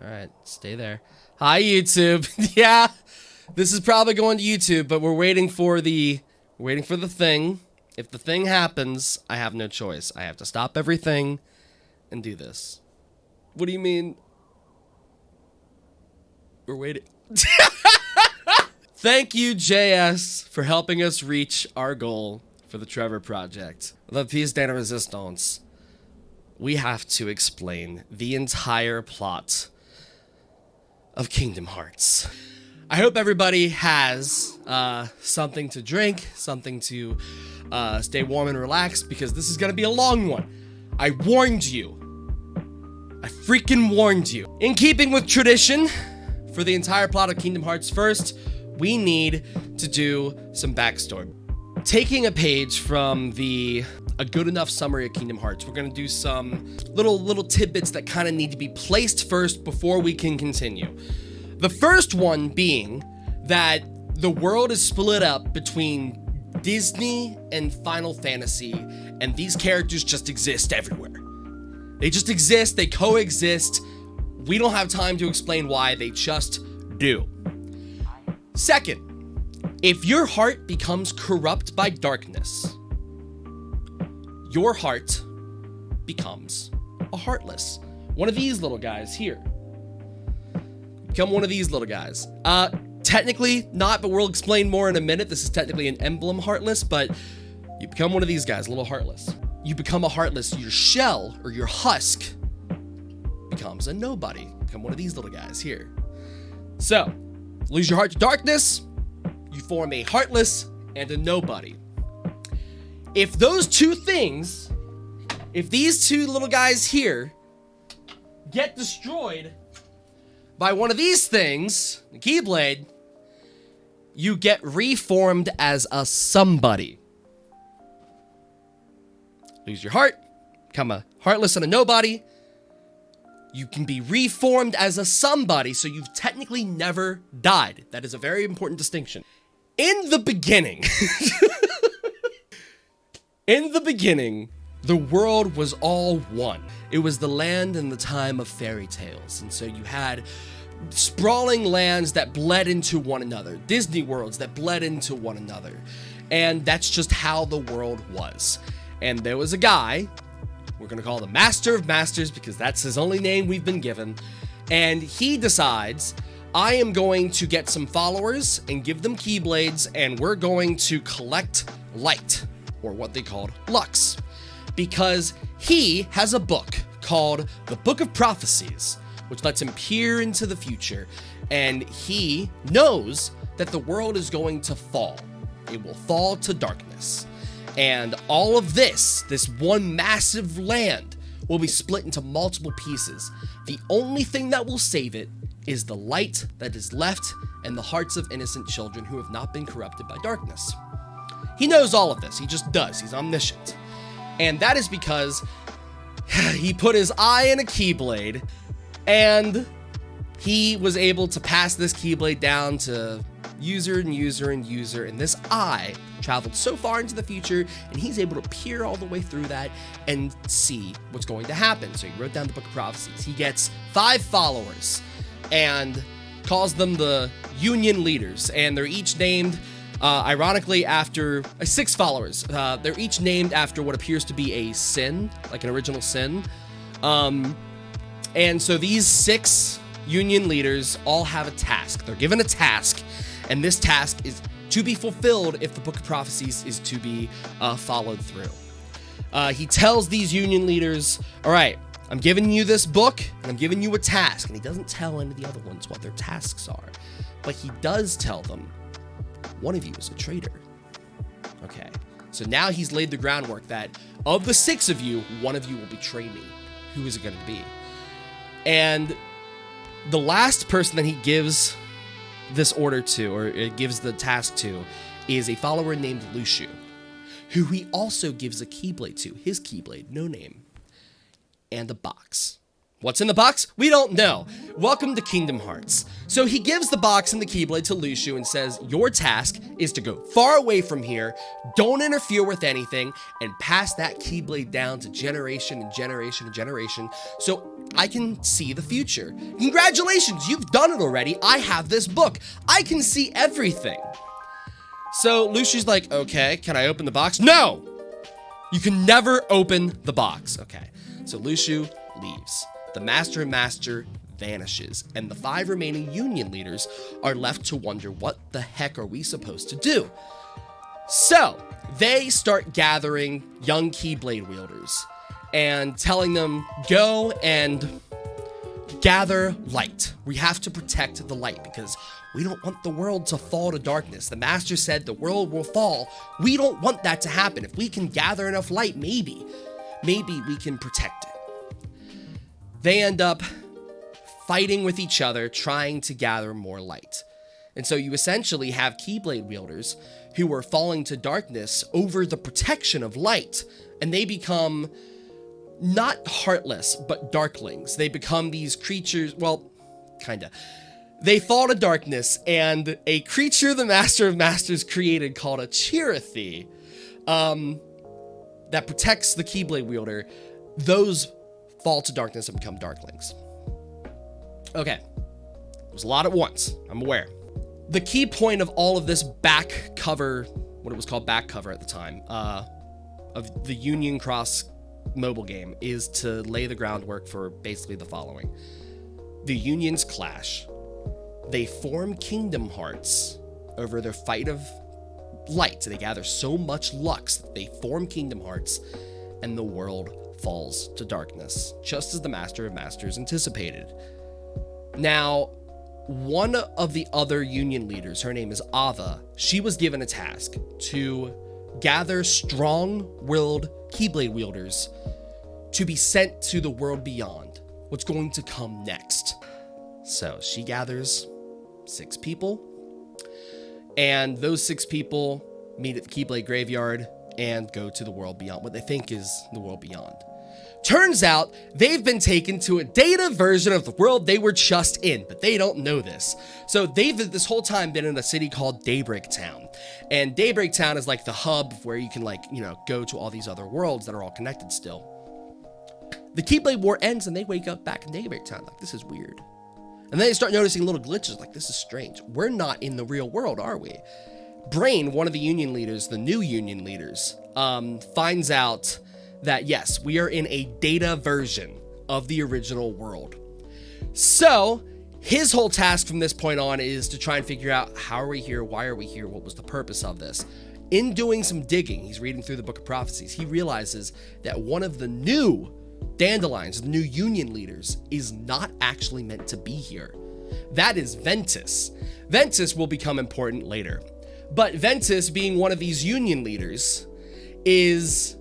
Alright, stay there. Hi, YouTube. Yeah, this is probably going to YouTube, but we're waiting for the thing. If the thing happens, I have no choice. I have to stop everything and do this. What do you mean? We're waiting. Thank you, JS, for helping us reach our goal for the Trevor Project. The piece de resistance. We have to explain the entire plot of Kingdom Hearts. I hope everybody has something to drink, something to stay warm and relaxed, because this is gonna be a long one. I warned you. I freaking warned you. In keeping with tradition, for the entire plot of Kingdom Hearts, first, we need to do some backstory. Taking a page from a good enough summary of Kingdom Hearts, we're gonna do some little tidbits that kind of need to be placed first before we can continue. The first one being that the world is split up between Disney and Final Fantasy, and these characters just exist everywhere. They just exist, they coexist. We don't have time to explain why, they just do. Second, if your heart becomes corrupt by darkness, your heart becomes a heartless. One of these little guys here. Become one of these little guys. Technically not, but we'll explain more in a minute. This is technically an emblem heartless, but you become one of these guys, a little heartless. You become a heartless, your shell or your husk becomes a nobody. Become one of these little guys here. So, lose your heart to darkness, you form a heartless and a nobody. If those two things, if these two little guys here get destroyed by one of these things, the Keyblade, you get reformed as a somebody. Lose your heart, become a heartless and a nobody. You can be reformed as a somebody, so you've technically never died. That is a very important distinction. In the beginning, the world was all one. It was the land and the time of fairy tales. And so you had sprawling lands that bled into one another, Disney worlds that bled into one another. And that's just how the world was. And there was a guy, we're gonna call the Master of Masters because that's his only name we've been given. And he decides, I am going to get some followers and give them Keyblades, and we're going to collect light, or what they called Lux, because he has a book called the Book of Prophecies, which lets him peer into the future, and he knows that the world is going to fall. It will fall to darkness. And all of this one massive land, will be split into multiple pieces. The only thing that will save it is the light that is left in the hearts of innocent children who have not been corrupted by darkness. He knows all of this. He just does. He's omniscient. And that is because he put his eye in a Keyblade, and he was able to pass this Keyblade down to user and user and user, and this eye traveled so far into the future, and he's able to peer all the way through that and see what's going to happen. So he wrote down the Book of Prophecies. He gets 5 followers and calls them the Union Leaders, and they're each named ironically after 6 followers. They're each named after what appears to be a sin, like an original sin. And so these 6 Union leaders all have a task. They're given a task, and this task is to be fulfilled if the Book of Prophecies is to be followed through. He tells these Union leaders, all right, I'm giving you this book, and I'm giving you a task. And he doesn't tell any of the other ones what their tasks are, but he does tell them, one of you is a traitor. Okay, so now he's laid the groundwork that of the 6 of you, one of you will betray me. Who is it going to be? And the last person that he gives this order to, or it gives the task to, is a follower named Luciu, who he also gives a Keyblade to, his Keyblade, no name, and a box. What's in the box? We don't know. welcome to Kingdom Hearts. So he gives the box and the Keyblade to Lucio and says, your task is to go far away from here, don't interfere with anything, and pass that Keyblade down to generation and generation and generation so I can see the future. Congratulations, you've done it already. I have this book. I can see everything. So Lucio's like, okay, can I open the box? No! You can never open the box. Okay, so Lucio leaves. The Master of Master vanishes, and the 5 remaining Union leaders are left to wonder what the heck are we supposed to do. So they start gathering young Keyblade wielders and telling them, go and gather light. We have to protect the light because we don't want the world to fall to darkness. The Master said the world will fall. We don't want that to happen. If we can gather enough light, maybe we can protect it. They end up fighting with each other, trying to gather more light. And so you essentially have Keyblade wielders who are falling to darkness over the protection of light. And they become not heartless, but darklings. They become these creatures, well, kinda. They fall to darkness, and a creature the Master of Masters created called a Chirithy, that protects the Keyblade wielder, those fall to darkness and become darklings. Okay, it was a lot at once, I'm aware. The key point of all of this back cover, what it was called back cover at the time, of the Union Cross mobile game is to lay the groundwork for basically the following. The Unions clash. They form Kingdom Hearts over their fight of light. They gather so much lux that they form Kingdom Hearts, and the world falls to darkness, just as the Master of Masters anticipated. Now, one of the other Union leaders, her name is Ava, she was given a task to gather strong-willed Keyblade wielders to be sent to the world beyond, what's going to come next. So she gathers 6 people, and those 6 people meet at the Keyblade graveyard and go to the world beyond, what they think is the world beyond. Turns out they've been taken to a data version of the world they were just in, but they don't know this. So they've this whole time been in a city called Daybreak Town, and Daybreak Town is like the hub where you can go to all these other worlds that are all connected still. The Keyblade War ends and they wake up back in Daybreak Town like, this is weird. And then they start noticing little glitches like, this is strange. We're not in the real world, are we? Brain, one of the Union leaders, the new Union leaders, finds out that yes, we are in a data version of the original world. So his whole task from this point on is to try and figure out, how are we here? Why are we here? What was the purpose of this? In doing some digging, he's reading through the Book of Prophecies, he realizes that one of the new Dandelions, the new Union leaders, is not actually meant to be here. That is Ventus. Ventus will become important later. But Ventus, being one of these Union leaders, is,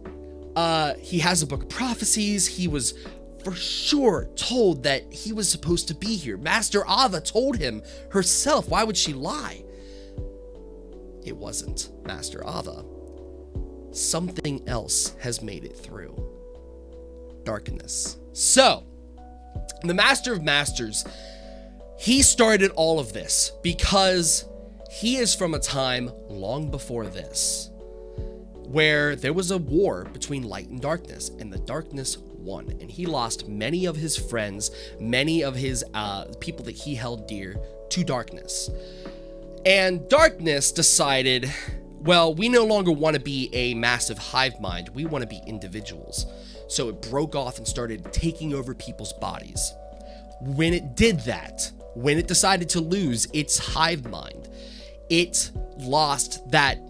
he has a Book of Prophecies. He was for sure told that he was supposed to be here. Master Ava told him herself. Why would she lie? It wasn't Master Ava. Something else has made it through. Darkness. So, the Master of Masters, he started all of this because he is from a time long before this, where there was a war between light and darkness, and the darkness won, and he lost many of his friends, many of his people that he held dear to darkness. And darkness decided, well, we no longer want to be a massive hive mind, we want to be individuals. So it broke off and started taking over people's bodies. When it did that, when it decided to lose its hive mind, it lost the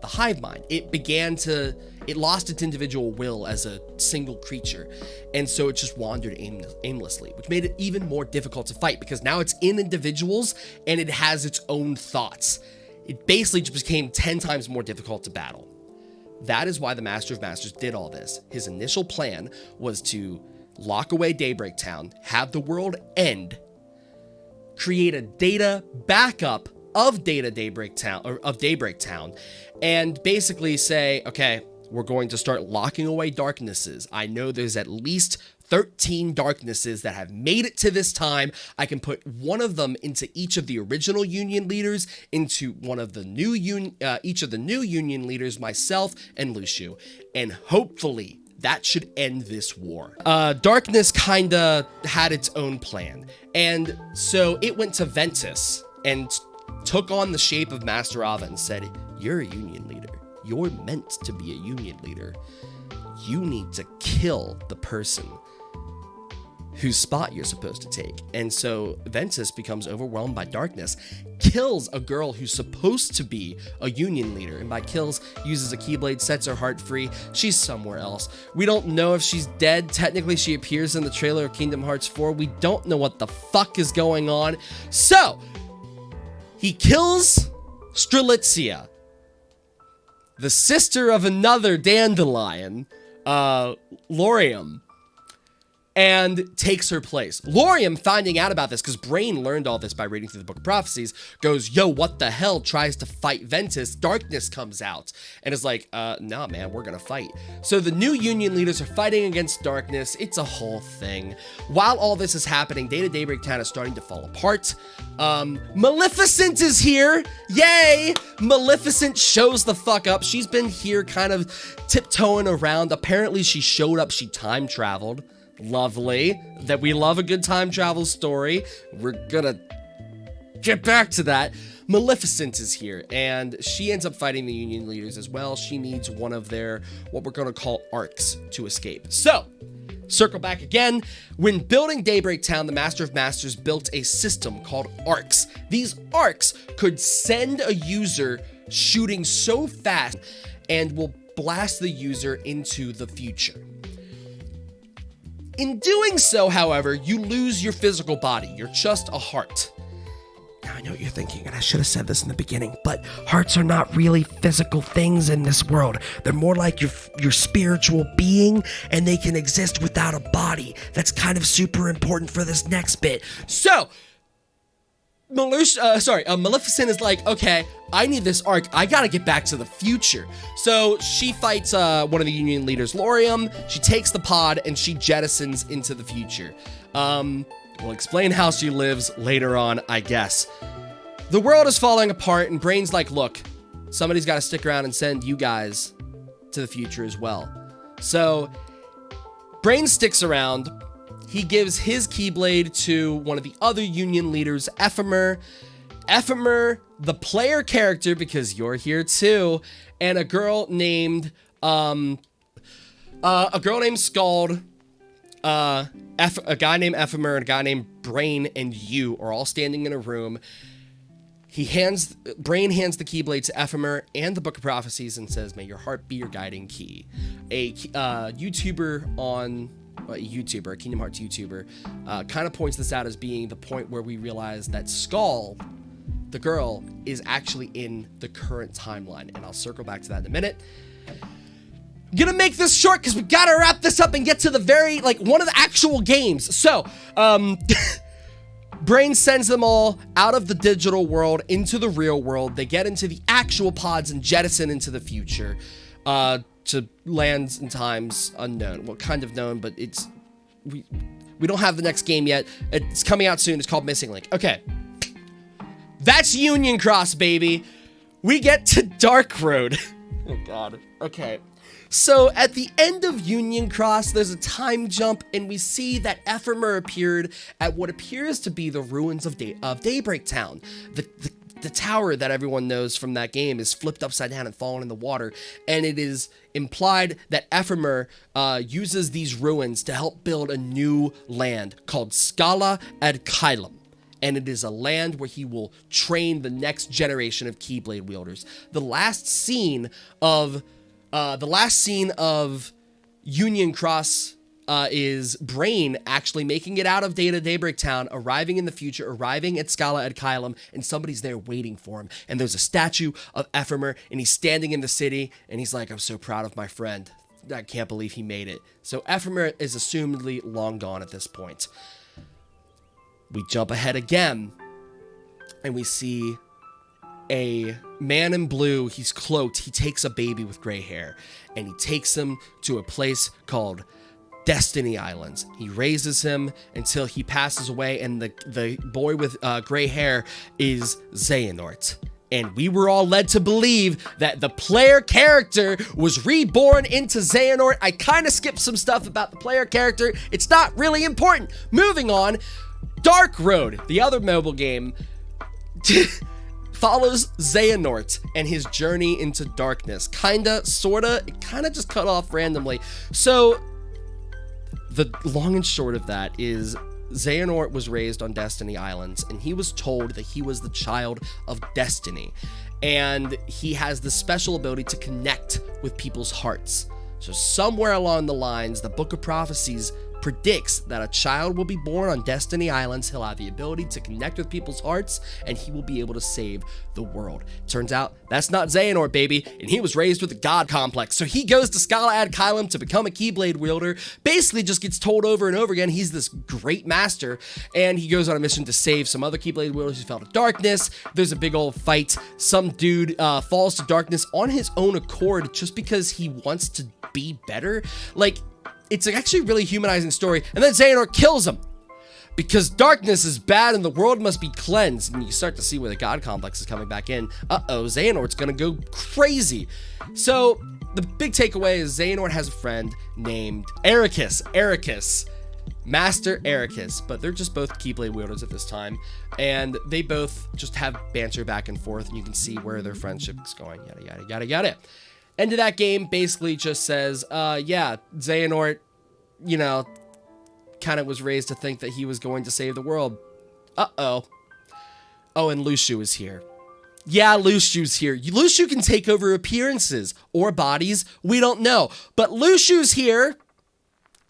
hive mind. It lost its individual will as a single creature. And so it just wandered aimlessly, which made it even more difficult to fight because now it's in individuals and it has its own thoughts. It basically just became 10 times more difficult to battle. That is why the Master of Masters did all this. His initial plan was to lock away Daybreak Town, have the world end, create a data backup of Daybreak Town, and basically say, okay, we're going to start locking away darknesses. I know there's at least 13 darknesses that have made it to this time. I can put one of them into each of the original Union leaders, into one of the new each of the new Union leaders, myself and Luciu, and hopefully that should end this war. Darkness kinda had its own plan, and so it went to Ventus and took on the shape of Master Ava and said, "You're a Union leader. You're meant to be a Union leader. You need to kill the person whose spot you're supposed to take." And so Ventus becomes overwhelmed by darkness, kills a girl who's supposed to be a Union leader, and by kills, uses a Keyblade, sets her heart free. She's somewhere else. We don't know if she's dead. Technically, she appears in the trailer of Kingdom Hearts 4. We don't know what the fuck is going on. So, he kills Strelitzia, the sister of another Dandelion, Laurium, and takes her place. Laurium, finding out about this, because Brain learned all this by reading through the Book of Prophecies, goes, "Yo, what the hell?" Tries to fight Ventus. Darkness comes out and is like, nah, man, we're gonna fight. So the new Union leaders are fighting against Darkness. It's a whole thing. While all this is happening, Data Daybreak Town is starting to fall apart. Maleficent is here. Yay! Maleficent shows the fuck up. She's been here kind of tiptoeing around. Apparently she showed up. She time traveled. Lovely. That we love a good time travel story. We're gonna get back to that. Maleficent is here, and she ends up fighting the Union leaders as well. She needs one of their, what we're gonna call arcs, to escape. So, circle back again. When building Daybreak Town, the Master of Masters built a system called arcs. These arcs could send a user shooting so fast and will blast the user into the future. In doing so, however, you lose your physical body. You're just a heart. Now, I know what you're thinking, and I should have said this in the beginning, but hearts are not really physical things in this world. They're more like your spiritual being, and they can exist without a body. That's kind of super important for this next bit. So, Maleficent is like, okay, I need this arc. I gotta get back to the future. So she fights one of the Union leaders, Laurium. She takes the pod and she jettisons into the future. We'll explain how she lives later on, I guess. The world is falling apart, and Brain's like, look, somebody's gotta stick around and send you guys to the future as well. So Brain sticks around. He gives his Keyblade to one of the other Union leaders, Ephemer. Ephemer, the player character, because you're here too, and a girl named Scald, a guy named Ephemer, and a guy named Brain, and you are all standing in a room. Brain hands the Keyblade to Ephemer and the Book of Prophecies and says, "May your heart be your guiding key." A Kingdom Hearts YouTuber, kind of points this out as being the point where we realize that Skull, the girl, is actually in the current timeline, and I'll circle back to that in a minute. I'm gonna make this short because we gotta wrap this up and get to the one of the actual games. So, Brain sends them all out of the digital world into the real world. They get into the actual pods and jettison into the future. To lands and times unknown. Well, kind of known, but we don't have the next game yet. It's coming out soon. It's called Missing Link. Okay. That's Union Cross, baby. We get to Dark Road. Oh, God. Okay. So, at the end of Union Cross, there's a time jump, and we see that Ephemer appeared at what appears to be the ruins of Daybreak Town. The tower that everyone knows from that game is flipped upside down and fallen in the water, and it is implied that Ephemer uses these ruins to help build a new land called Scala ad Caelum, and it is a land where he will train the next generation of Keyblade wielders. The last scene of Union Cross is Brain actually making it out of Daybreak Town, arriving in the future, arriving at Scala ad Caelum, and somebody's there waiting for him. And there's a statue of Ephemer, and he's standing in the city, and he's like, "I'm so proud of my friend. I can't believe he made it." So Ephemer is assumedly long gone at this point. We jump ahead again, and we see a man in blue. He's cloaked. He takes a baby with gray hair, and he takes him to a place called Destiny Islands. He raises him until he passes away, and the boy with gray hair is Xehanort. And we were all led to believe that the player character was reborn into Xehanort. I kind of skipped some stuff about the player character. It's not really important. Moving on, Dark Road, the other mobile game, follows Xehanort and his journey into darkness. Kinda, sorta, it kinda just cut off randomly. So, the long and short of that is Xehanort was raised on Destiny Islands, and he was told that he was the child of destiny, and he has the special ability to connect with people's hearts. So somewhere along the lines, the Book of Prophecies predicts that a child will be born on Destiny Islands. He'll have the ability to connect with people's hearts, and he will be able to save the world. Turns out that's not Xehanort, baby, and he was raised with a god complex. So he goes to Scala-Ad Kylum to become a Keyblade wielder, basically just gets told over and over again he's this great master, and he goes on a mission to save some other Keyblade wielders who fell to darkness. There's a big old fight. Some dude falls to darkness on his own accord just because he wants to be better. Like, it's actually a really humanizing story, and then Xehanort kills him because darkness is bad and the world must be cleansed. And you start to see where the god complex is coming back in. Xehanort's gonna go crazy. So the big takeaway is Xehanort has a friend named Ericus, Master Ericus, but they're just both Keyblade wielders at this time, and they both just have banter back and forth, and you can see where their friendship is going. Yada yada yada yada. End of that game basically just says, yeah, Xehanort, you know, kind of was raised to think that he was going to save the world. Oh, and Luxu is here. Yeah, Luxu's here. Luxu can take over appearances or bodies. We don't know. But Luxu's here.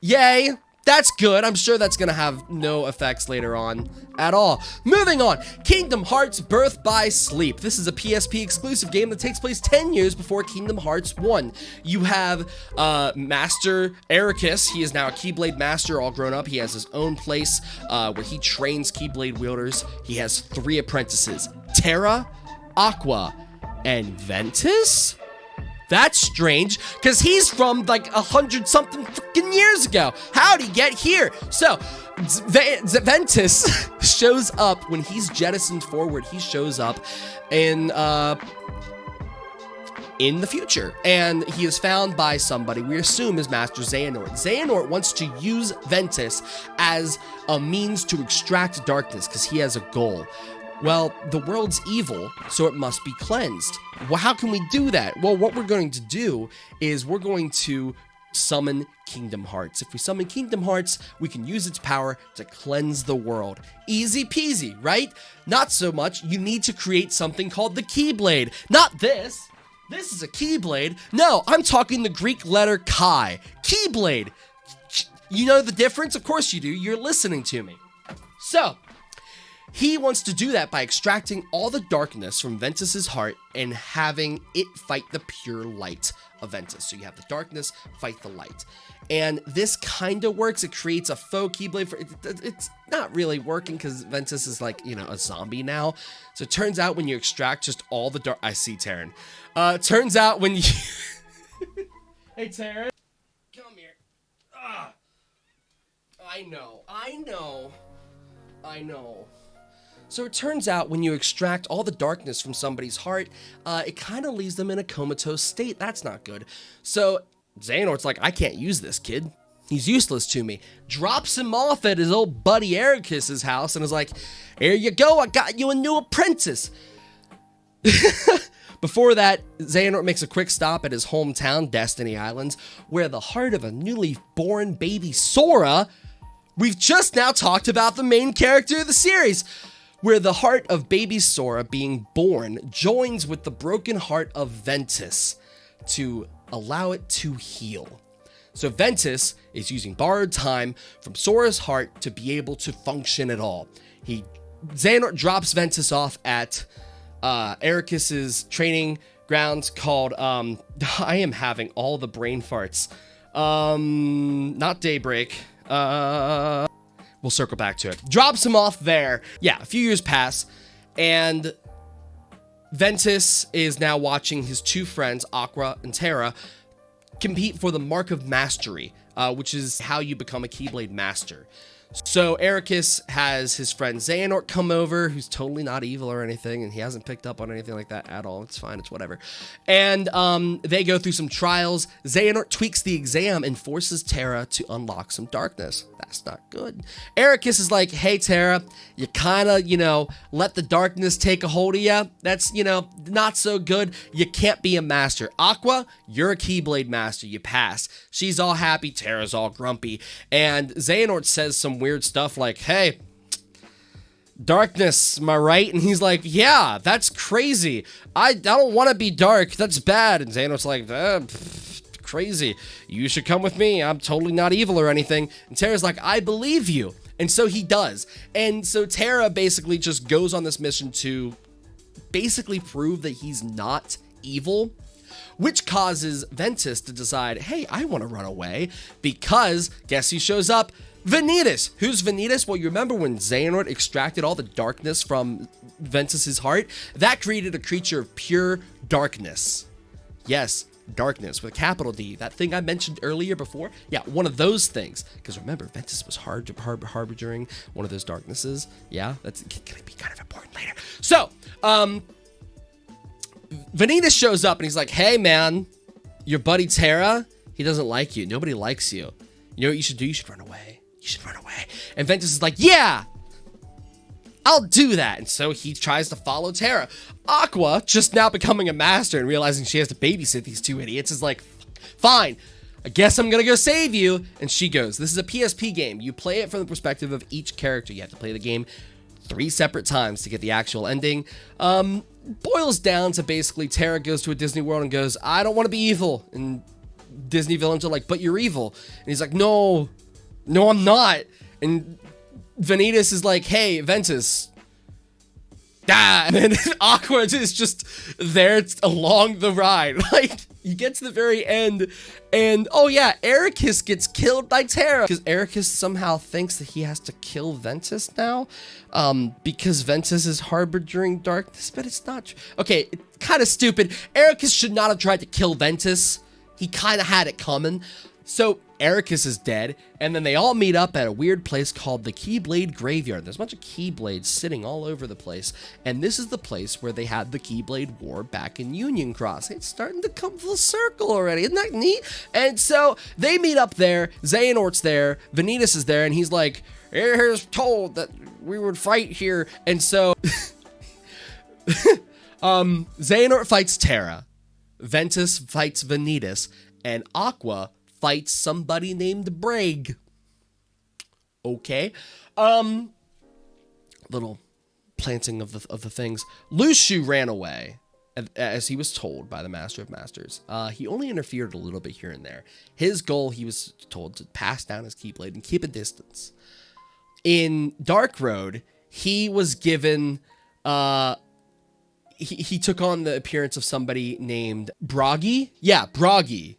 Yay. That's good. I'm sure that's going to have no effects later on at all. Moving on. Kingdom Hearts Birth by Sleep. This is a PSP exclusive game that takes place 10 years before Kingdom Hearts 1. You have Master Ericus. He is now a Keyblade Master, all grown up. He has his own place where he trains Keyblade wielders. He has 3 apprentices. Terra, Aqua, and Ventus? That's strange, because he's from like 100-something freaking years ago. How'd he get here? So, Ventus shows up when he's jettisoned forward. He shows up in the future, and he is found by somebody we assume is Master Xehanort. Xehanort wants to use Ventus as a means to extract darkness, because he has a goal. Well, the world's evil, so it must be cleansed. Well, how can we do that? Well, what we're going to do is we're going to summon Kingdom Hearts. If we summon Kingdom Hearts, we can use its power to cleanse the world. Easy peasy, right? Not so much. You need to create something called the Keyblade. Not this. This is a Keyblade. No, I'm talking the Greek letter Chi. Keyblade. You know the difference? Of course you do. You're listening to me. So, he wants to do that by extracting all the darkness from Ventus's heart and having it fight the pure light of Ventus. So you have the darkness fight the light. And this kind of works. It creates a faux Keyblade. It's not really working because Ventus is like, you know, a zombie now. So it turns out when you extract just all the dark... I see Taryn. Turns out when you... Hey, Taryn. Come here. I know. So it turns out when you extract all the darkness from somebody's heart, it kind of leaves them in a comatose state. That's not good. So Xehanort's like, I can't use this kid. He's useless to me. Drops him off at his old buddy Ericus's house and is like, here you go, I got you a new apprentice. Before that, Xehanort makes a quick stop at his hometown, Destiny Islands, where the heart of a newly born baby Sora... We've just now talked about the main character of the series, where the heart of baby Sora being born joins with the broken heart of Ventus to allow it to heal. So Ventus is using borrowed time from Sora's heart to be able to function at all. Xehanort drops Ventus off at Ericus's training grounds called, I am having all the brain farts. Not Daybreak. We'll circle back to it. Drops him off there. Yeah, a few years pass, and Ventus is now watching his 2 friends, Aqua and Terra, compete for the Mark of Mastery, which is how you become a Keyblade Master. So Ericus has his friend Xehanort come over, who's totally not evil or anything, and he hasn't picked up on anything like that at all. It's fine, it's whatever. And they go through some trials. Xehanort tweaks the exam and forces Terra to unlock some darkness. That's not good. Ericus is like, hey, Terra, you kind of, let the darkness take a hold of you. That's, not so good. You can't be a master. Aqua, you're a Keyblade Master. You pass. She's all happy. Terra's all grumpy. And Xehanort says some weird stuff like, hey, darkness, am I right? And he's like, yeah, that's crazy. I don't want to be dark. That's bad. And Xehanort's like, crazy. You should come with me. I'm totally not evil or anything. And Terra's like, I believe you. And so he does. And so Terra basically just goes on this mission to basically prove that he's not evil, which causes Ventus to decide, hey, I want to run away, because guess who shows up? Vanitas. Who's Vanitas? Well, you remember when Xehanort extracted all the darkness from Ventus's heart? That created a creature of pure darkness. Yes, darkness with a capital D. That thing I mentioned earlier before? Yeah, one of those things. Because remember, Ventus was harboring one of those darknesses. Yeah, that's going to be kind of important later. So, Vanitas shows up and he's like, hey, man, your buddy Terra, he doesn't like you. Nobody likes you. You know what you should do? You should run away. You should run away. And Ventus is like, yeah, I'll do that. And so he tries to follow Terra. Aqua, just now becoming a master and realizing she has to babysit these two idiots, is like, fine, I guess I'm gonna go save you. And she goes. This is a PSP game. You play it from the perspective of each character. You have to play the game 3 separate times to get the actual ending. Boils down to basically Terra goes to a Disney World and goes, I don't want to be evil. And Disney villains are like, but you're evil. And he's like, no, I'm not. And Vanitas is like, hey, Ventus. And then Aqua is just there along the ride. Like, you get to the very end, and oh yeah, Ericus gets killed by Terra. Because Ericus somehow thinks that he has to kill Ventus now. Because Ventus is harboring darkness, but it's not true. Okay, kind of stupid. Ericus should not have tried to kill Ventus. He kind of had it coming. So Ericus is dead, and then they all meet up at a weird place called the Keyblade Graveyard. There's a bunch of Keyblades sitting all over the place, and this is the place where they had the Keyblade War back in Union Cross. It's starting to come full circle already. Isn't that neat? And so they meet up there. Xehanort's there. Vanitas is there, and he's like, here's told that we would fight here. And so Xehanort fights Terra. Ventus fights Vanitas, and Aqua fights somebody named Bragg. Okay. Little planting of the things. Lushu ran away, as he was told by the Master of Masters. He only interfered a little bit here and there. His goal, he was told to pass down his Keyblade and keep a distance. In Dark Road, he was given... He took on the appearance of somebody named Bragi. Yeah, Bragi.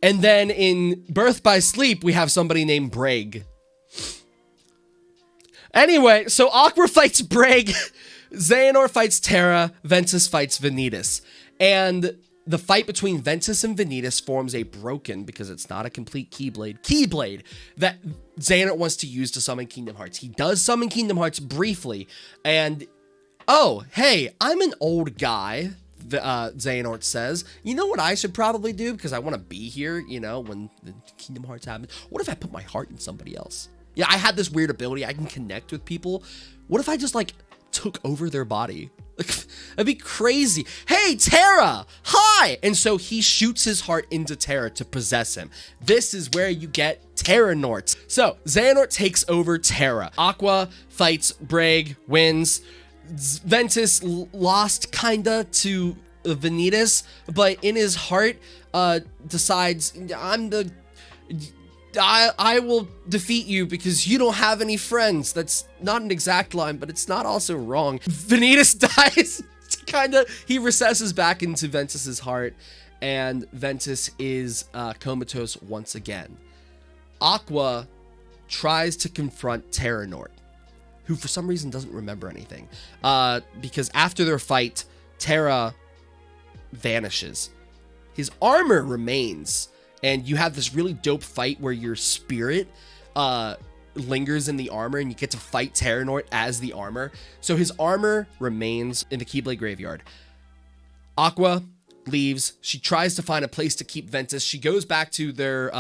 And then in Birth by Sleep, we have somebody named Bragg. Anyway, so Aqua fights Bragg, Xehanort fights Terra, Ventus fights Vanitas. And the fight between Ventus and Vanitas forms a broken, because it's not a complete Keyblade that Xehanort wants to use to summon Kingdom Hearts. He does summon Kingdom Hearts briefly, and oh, hey, I'm an old guy, Xehanort says. You know what I should probably do? Because I want to be here, when the Kingdom Hearts happen. What if I put my heart in somebody else? Yeah, I had this weird ability. I can connect with people. What if I just, took over their body? That'd be crazy. Hey, Terra! Hi! And so he shoots his heart into Terra to possess him. This is where you get Terranort. So, Xehanort takes over Terra. Aqua fights Bragg, wins. Ventus lost kinda to Vanitas, but in his heart decides, I will defeat you because you don't have any friends. That's not an exact line, but it's not also wrong. Vanitas dies. He recesses back into Ventus's heart, and Ventus is comatose once again. Aqua tries to confront Terranort, who for some reason doesn't remember anything. Because after their fight, Terra vanishes. His armor remains, and you have this really dope fight where your spirit lingers in the armor, and you get to fight Terranort as the armor. So his armor remains in the Keyblade graveyard. Aqua leaves. She tries to find a place to keep Ventus. She goes back to their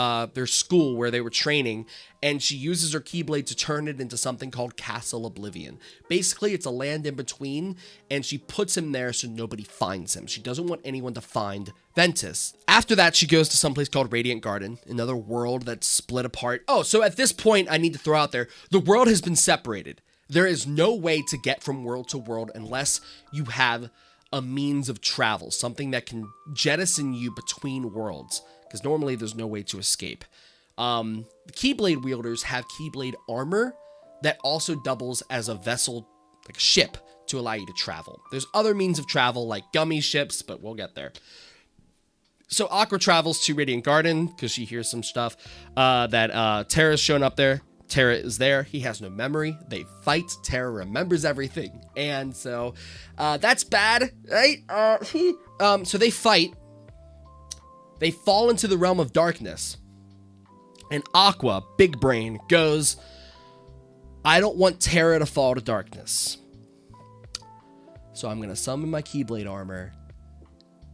school where they were training, and she uses her Keyblade to turn it into something called Castle Oblivion. Basically, it's a land in between, and she puts him there so nobody finds him. She doesn't want anyone to find Ventus. After that, she goes to someplace called Radiant Garden, another world that's split apart. Oh, so at this point, I need to throw out there, the world has been separated. There is no way to get from world to world unless you have a means of travel, something that can jettison you between worlds, because normally there's no way to escape. The Keyblade wielders have Keyblade armor that also doubles as a vessel, like a ship, to allow you to travel. There's other means of travel, like gummy ships, but we'll get there. So Aqua travels to Radiant Garden because she hears some stuff that Terra's shown up there. Terra is there. He has no memory. They fight. Terra remembers everything. And so that's bad, right? So they fight. They fall into the realm of darkness. And Aqua, big brain, goes, I don't want Terra to fall to darkness. So I'm going to summon my Keyblade armor,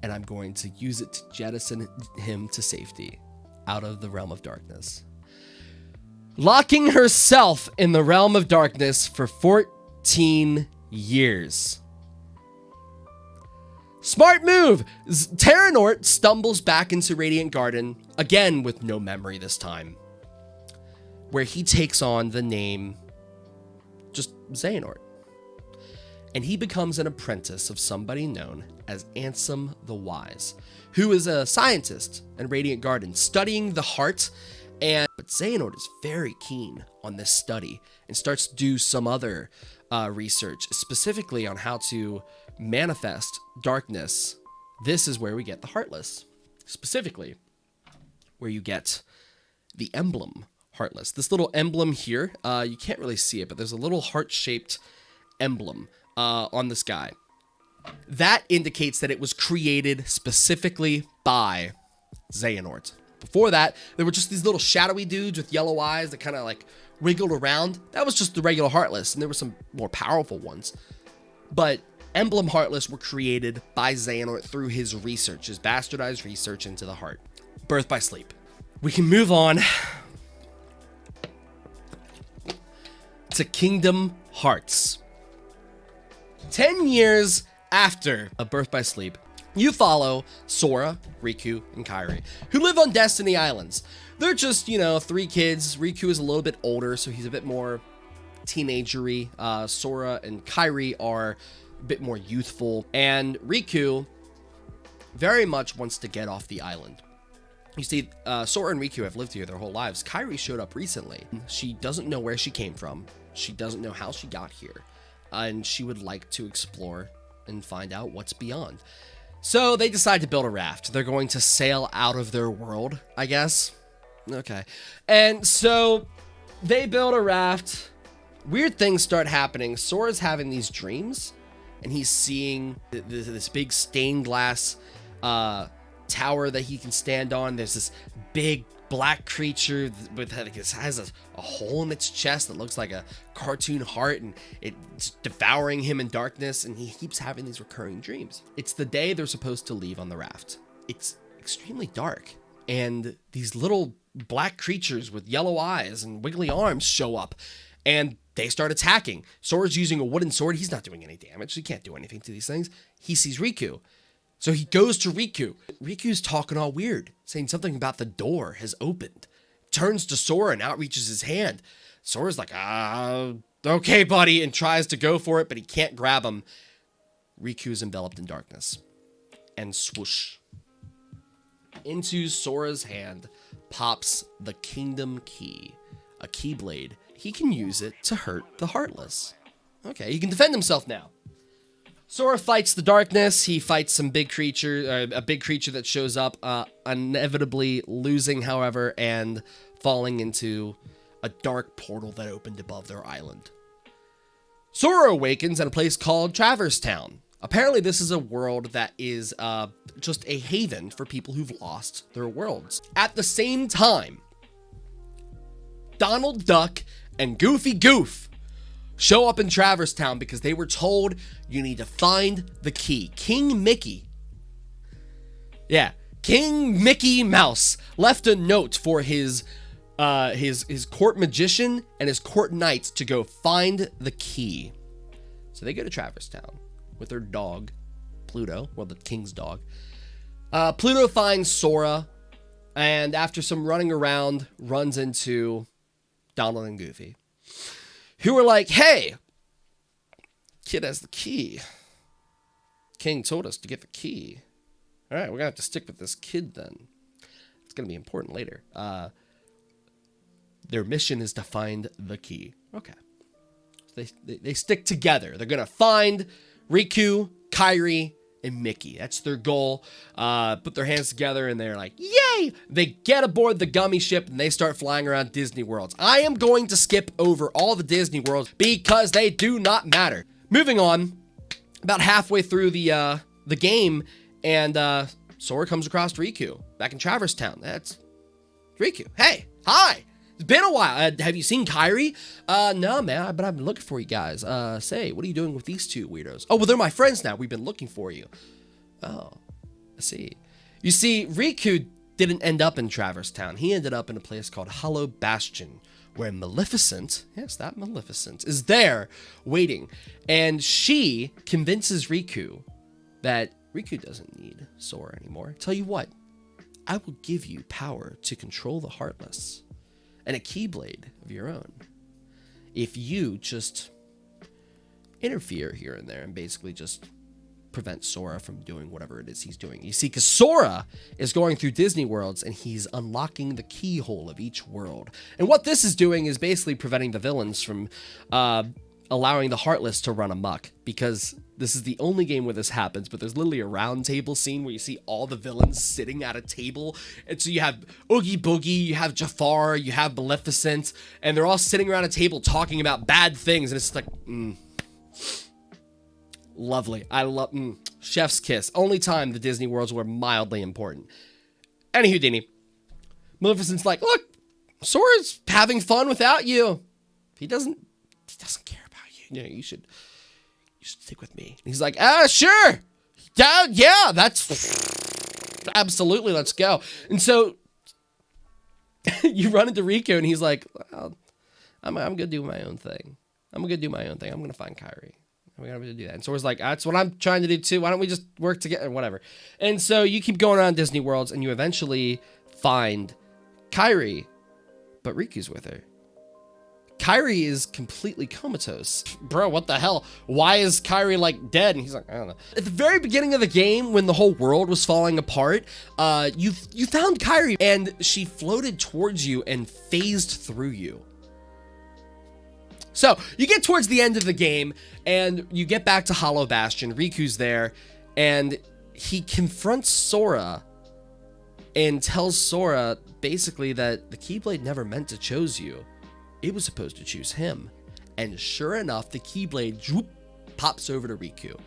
and I'm going to use it to jettison him to safety out of the realm of darkness. Locking herself in the realm of darkness for 14 years. Smart move! Terranort stumbles back into Radiant Garden, again with no memory this time, where he takes on the name just Xehanort. And he becomes an apprentice of somebody known as Ansem the Wise, who is a scientist in Radiant Garden, studying the heart. But Xehanort is very keen on this study and starts to do some other research, specifically on how to manifest darkness. This is where we get the Heartless, specifically where you get the emblem Heartless. This little emblem here, you can't really see it, but there's a little heart-shaped emblem on this guy. That indicates that it was created specifically by Xehanort. Before that, there were just these little shadowy dudes with yellow eyes that kind of like wiggled around. That was just the regular Heartless, and there were some more powerful ones. But Emblem Heartless were created by Xehanort through his research, his bastardized research into the heart. Birth by sleep. We can move on to Kingdom Hearts. 10 years after A Birth by Sleep, you follow Sora, Riku, and Kairi, who live on Destiny Islands. They're just, 3 kids. Riku is a little bit older, so he's a bit more teenagery. Sora and Kairi are a bit more youthful. And Riku very much wants to get off the island. You see, Sora and Riku have lived here their whole lives. Kairi showed up recently. She doesn't know where she came from. She doesn't know how she got here. And she would like to explore and find out what's beyond. So they decide to build a raft. They're going to sail out of their world, I guess. Okay. And so they build a raft. Weird things start happening. Sora's having these dreams, and he's seeing this big stained glass tower that he can stand on. There's this big black creature with has a hole in its chest that looks like a cartoon heart, and it's devouring him in darkness, and he keeps having these recurring dreams. It's the day they're supposed to leave on the raft. It's extremely dark, and these little black creatures with yellow eyes and wiggly arms show up, and they start attacking. Sora's using a wooden sword. He's not doing any damage. He can't do anything to these things. He sees Riku. So he goes to Riku. Riku's talking all weird, saying something about the door has opened. Turns to Sora and outreaches his hand. Sora's like, okay, buddy, and tries to go for it, but he can't grab him. Riku's enveloped in darkness. And swoosh. Into Sora's hand pops the Kingdom Key, a Keyblade. He can use it to hurt the Heartless. Okay, he can defend himself now. Sora fights the darkness. He fights some big creature, a big creature that shows up, inevitably losing, however, and falling into a dark portal that opened above their island. Sora awakens at a place called Traverse Town, Apparently, this is a world that is just a haven for people who've lost their worlds. At the same time, Donald Duck and Goofy Goof show up in Traverse Town because they were told you need to find the key. King Mickey. Yeah, King Mickey Mouse left a note for his court magician and his court knights to go find the key. So they go to Traverse Town with their dog, Pluto, well, the king's dog. Pluto finds Sora, and after some running around, runs into Donald and Goofy, who are like, hey, kid has the key. King told us to get the key. All right, we're going to have to stick with this kid then. It's going to be important later. Their mission is to find the key. Okay. So they stick together. They're going to find Riku, Kairi, and Mickey. That's their goal. Put their hands together and they're like, yay! They get aboard the gummy ship and they start flying around Disney Worlds. I am going to skip over all the Disney Worlds because they do not matter. Moving on, about halfway through the game, and Sora comes across Riku back in Traverse Town. That's Riku. Hey, hi! It's been a while. Have you seen Kairi? No, man, but I've been looking for you guys. Say, what are you doing with these two weirdos? Oh, well, they're my friends now. We've been looking for you. Oh, I see. You see, Riku didn't end up in Traverse Town. He ended up in a place called Hollow Bastion, where Maleficent, yes, that Maleficent, is there waiting. And she convinces Riku that Riku doesn't need Sora anymore. Tell you what, I will give you power to control the Heartless and a Keyblade of your own if you just interfere here and there and basically just prevent Sora from doing whatever it is he's doing. You see, because Sora is going through Disney Worlds and he's unlocking the keyhole of each world. And what this is doing is basically preventing the villains from allowing the Heartless to run amok, because this is the only game where this happens, but there's literally a round table scene where you see all the villains sitting at a table. And so you have Oogie Boogie, you have Jafar, you have Maleficent, and they're all sitting around a table talking about bad things. And it's like, lovely. I love, chef's kiss. Only time the Disney Worlds were mildly important. Anywho, Dini, Maleficent's like, look, Sora's having fun without you. He doesn't care about you. You know, you should stick with me. And he's like, sure. Yeah, that's absolutely, let's go. And so you run into Riku and he's like, well, I'm going to do my own thing. I'm going to find Kairi. We gotta do that. And Sora's like, that's what I'm trying to do too. Why don't we just work together? Whatever. And so you keep going around Disney Worlds and you eventually find Kairi, but Riku's with her. Kairi is completely comatose. Bro, what the hell? Why is Kairi like dead? And he's like, I don't know. At the very beginning of the game, when the whole world was falling apart, you found Kairi and she floated towards you and phased through you. So you get towards the end of the game and you get back to Hollow Bastion. Riku's there and he confronts Sora and tells Sora basically that the Keyblade never meant to choose you. It was supposed to choose him. And sure enough, the Keyblade pops over to Riku.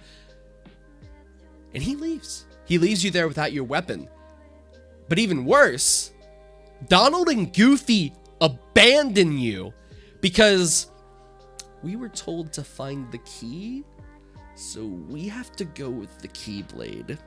And he leaves. He leaves you there without your weapon. But even worse, Donald and Goofy abandon you because we were told to find the key, so we have to go with the Keyblade.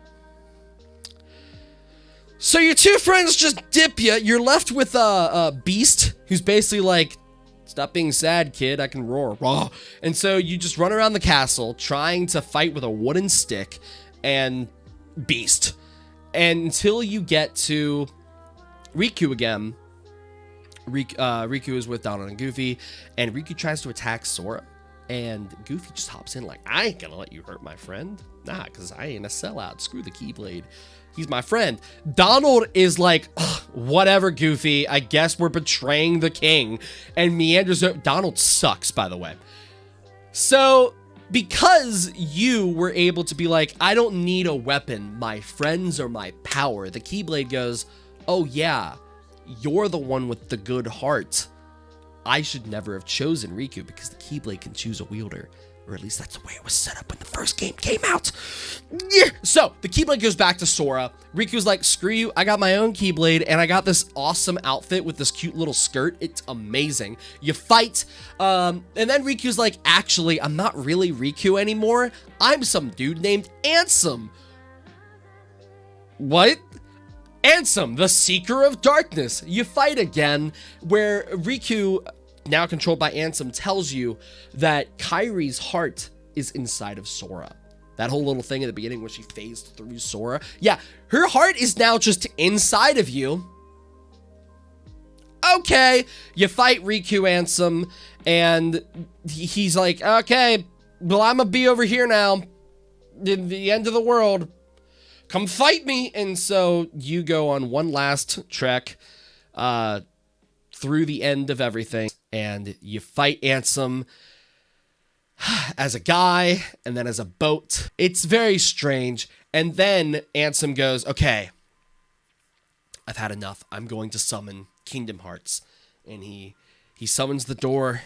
So your two friends just dip you. You're left with a Beast, who's basically like, stop being sad, kid. I can roar. Raw. And so you just run around the castle trying to fight with a wooden stick and Beast. And until you get to Riku again. Riku is with Donald and Goofy, and Riku tries to attack Sora, and Goofy just hops in like, I ain't gonna let you hurt my friend. Nah, because I ain't a sellout. Screw the Keyblade. He's my friend. Donald is like, whatever, Goofy. I guess we're betraying the king. And meanders. Donald sucks, by the way. So, because you were able to be like, I don't need a weapon. My friends are my power. The Keyblade goes, oh yeah, you're the one with the good heart. I should never have chosen Riku because the Keyblade can choose a wielder. Or at least that's the way it was set up when the first game came out. Yeah. So the Keyblade goes back to Sora. Riku's like, screw you, I got my own Keyblade, and I got this awesome outfit with this cute little skirt. It's amazing. You fight, and then Riku's like, actually, I'm not really Riku anymore. I'm some dude named Ansem. What? Ansem, the Seeker of Darkness. You fight again, where Riku, now controlled by Ansem, tells you that Kairi's heart is inside of Sora. That whole little thing at the beginning when she phased through Sora. Yeah, her heart is now just inside of you. Okay, you fight Riku Ansem, and he's like, okay, well, I'm gonna be over here now, in the end of the world. Come fight me. And so you go on one last trek through the end of everything, and you fight Ansem as a guy and then as a boat. It's very strange. And then Ansem goes, okay, I've had enough. I'm going to summon Kingdom Hearts. And he summons the door,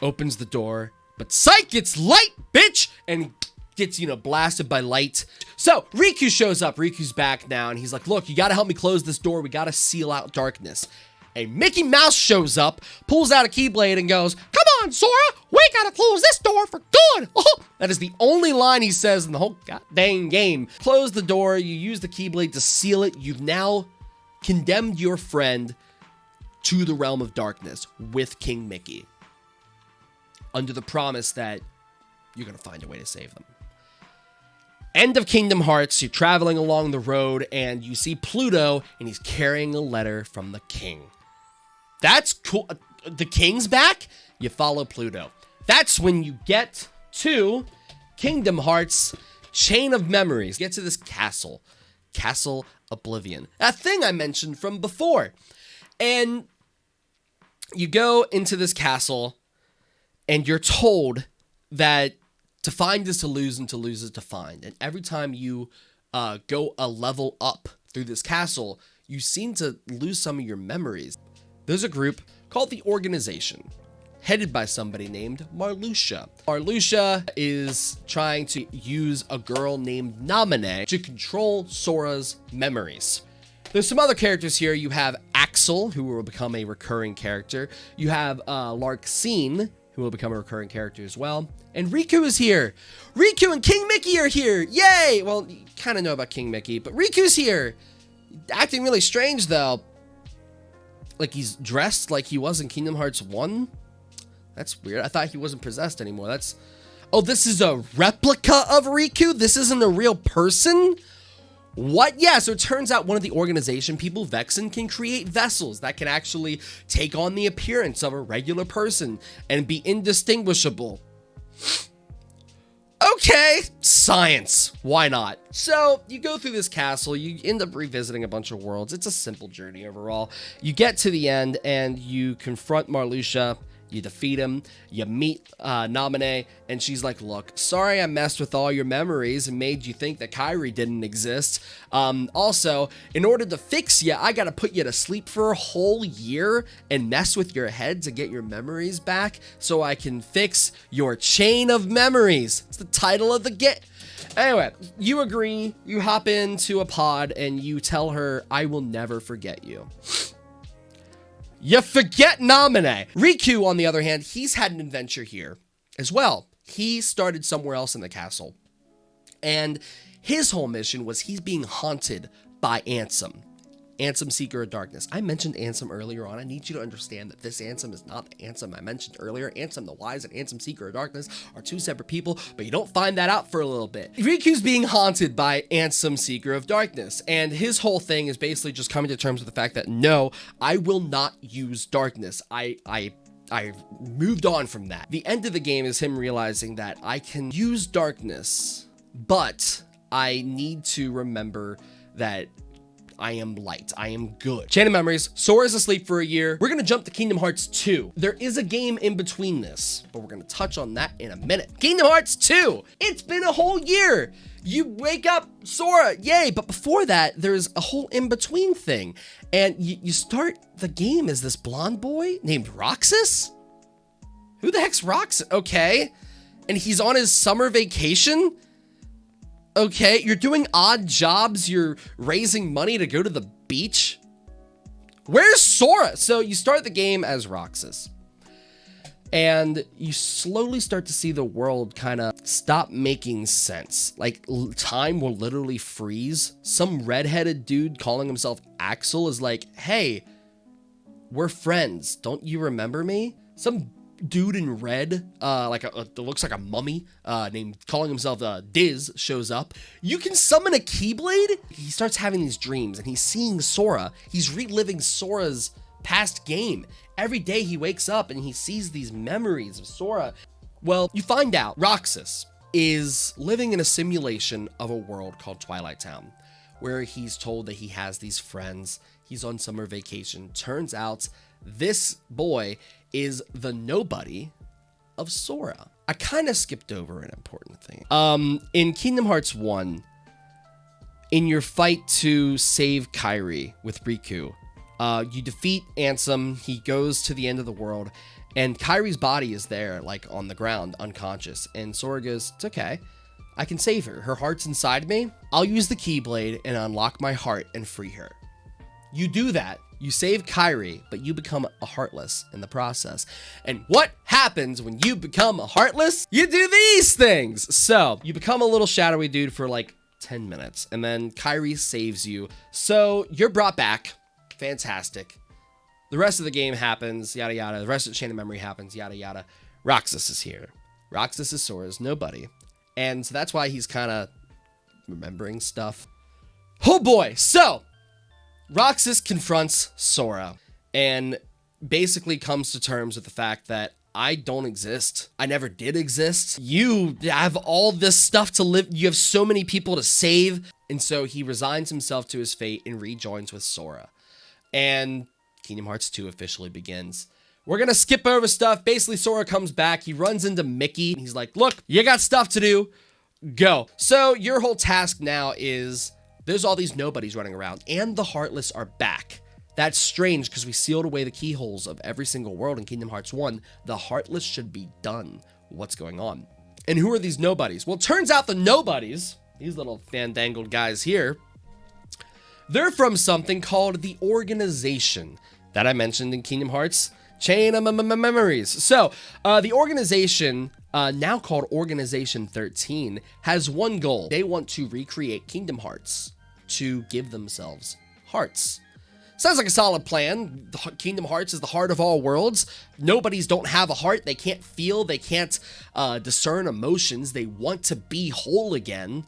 opens the door, but psych, it's light, bitch! And gets, blasted by light. So Riku shows up. Riku's back now, and he's like, look, you gotta help me close this door. We gotta seal out darkness. A Mickey Mouse shows up, pulls out a Keyblade, and goes, come on, Sora, we gotta close this door for good. That is the only line he says in the whole goddamn game. Close the door, you use the Keyblade to seal it. You've now condemned your friend to the realm of darkness with King Mickey, under the promise that you're gonna find a way to save them. End of Kingdom Hearts, you're traveling along the road, and you see Pluto, and he's carrying a letter from the king. That's cool. The king's back? You follow Pluto. That's when you get to Kingdom Hearts Chain of Memories. Get to this castle. Castle Oblivion. That thing I mentioned from before. And you go into this castle, and you're told that to find is to lose, and to lose is to find. And every time you go a level up through this castle, you seem to lose some of your memories. There's a group called the Organization, headed by somebody named Marluxia. Marluxia is trying to use a girl named Naminé to control Sora's memories. There's some other characters here. You have Axel, who will become a recurring character. You have Larxene, who will become a recurring character as well. And Riku is here. Riku and King Mickey are here. Yay! Well, you kind of know about King Mickey, but Riku's here. Acting really strange, though. Like he's dressed like he was in Kingdom Hearts 1. That's weird. I thought he wasn't possessed anymore. That's... Oh, this is a replica of Riku? This isn't a real person? What? Yeah, so it turns out one of the Organization people, Vexen, can create vessels that can actually take on the appearance of a regular person and be indistinguishable. Okay, science. Why not? So you go through this castle, you end up revisiting a bunch of worlds. It's a simple journey overall. You get to the end and you confront Marluxia. You defeat him, you meet Naminé, and she's like, look, sorry I messed with all your memories and made you think that Kairi didn't exist. Also, in order to fix you, I gotta put you to sleep for a whole year and mess with your head to get your memories back so I can fix your chain of memories. It's the title of the game. Anyway, you agree, you hop into a pod, and you tell her, I will never forget you. You forget Naminé. Riku, on the other hand, he's had an adventure here as well. He started somewhere else in the castle. And his whole mission was he's being haunted by Ansem. Ansem, Seeker of Darkness. I mentioned Ansem earlier on. I need you to understand that this Ansem is not the Ansem I mentioned earlier. Ansem the Wise and Ansem, Seeker of Darkness are two separate people, but you don't find that out for a little bit. Riku's being haunted by Ansem, Seeker of Darkness, and his whole thing is basically just coming to terms with the fact that, no, I will not use darkness. I moved on from that. The end of the game is him realizing that I can use darkness, but I need to remember that I am light. I am good. Chain of Memories. Sora's asleep for a year. We're gonna jump to Kingdom Hearts 2. There is a game in between this, but we're gonna touch on that in a minute. Kingdom Hearts 2. It's been a whole year. You wake up, Sora, yay. But before that, there's a whole in-between thing. And you start the game as this blonde boy named Roxas? Who the heck's Roxas? Okay. And he's on his summer vacation? Okay, you're doing odd jobs. You're raising money to go to the beach. Where's Sora? So you start the game as Roxas. And you slowly start to see the world kind of stop making sense. Like, time will literally freeze. Some redheaded dude calling himself Axel is like, hey, we're friends. Don't you remember me? Some dude in red, that looks like a mummy, named calling himself Diz shows up. You can summon a Keyblade. He starts having these dreams and he's seeing Sora. He's reliving Sora's past game. Every day he wakes up and he sees these memories of Sora. Well, you find out Roxas is living in a simulation of a world called Twilight Town, where he's told that he has these friends. He's on summer vacation. Turns out this boy is the nobody of Sora. I kind of skipped over an important thing. In Kingdom Hearts 1, in your fight to save Kairi with Riku, you defeat Ansem. He goes to the end of the world, and Kairi's body is there, like on the ground, unconscious. And Sora goes, it's okay. I can save her. Her heart's inside me. I'll use the Keyblade and unlock my heart and free her. You do that. You save Kairi, but you become a Heartless in the process. And what happens when you become a Heartless? You do these things. So you become a little shadowy dude for like 10 minutes, and then Kairi saves you. So you're brought back. Fantastic. The rest of the game happens, yada yada. The rest of the Chain of Memory happens, yada yada. Roxas is here. Roxas is Sora's nobody. And so that's why he's kind of remembering stuff. Oh boy. So Roxas confronts Sora and basically comes to terms with the fact that I don't exist. I never did exist. You have all this stuff to live. You have so many people to save. And so he resigns himself to his fate and rejoins with Sora. And Kingdom Hearts 2 officially begins. We're going to skip over stuff. Basically, Sora comes back. He runs into Mickey. And he's like, look, you got stuff to do. Go. So your whole task now is there's all these nobodies running around, and the Heartless are back. That's strange because we sealed away the keyholes of every single world in Kingdom Hearts 1. The Heartless should be done. What's going on? And who are these nobodies? Well, it turns out the nobodies, these little fandangled guys here, they're from something called the Organization that I mentioned in Kingdom Hearts Chain of Memories. So, the organization, now called Organization 13, has one goal. They want to recreate Kingdom Hearts to give themselves hearts. Sounds like a solid plan. Kingdom Hearts is the heart of all worlds. Nobodies don't have a heart. They can't feel. They can't discern emotions. They want to be whole again.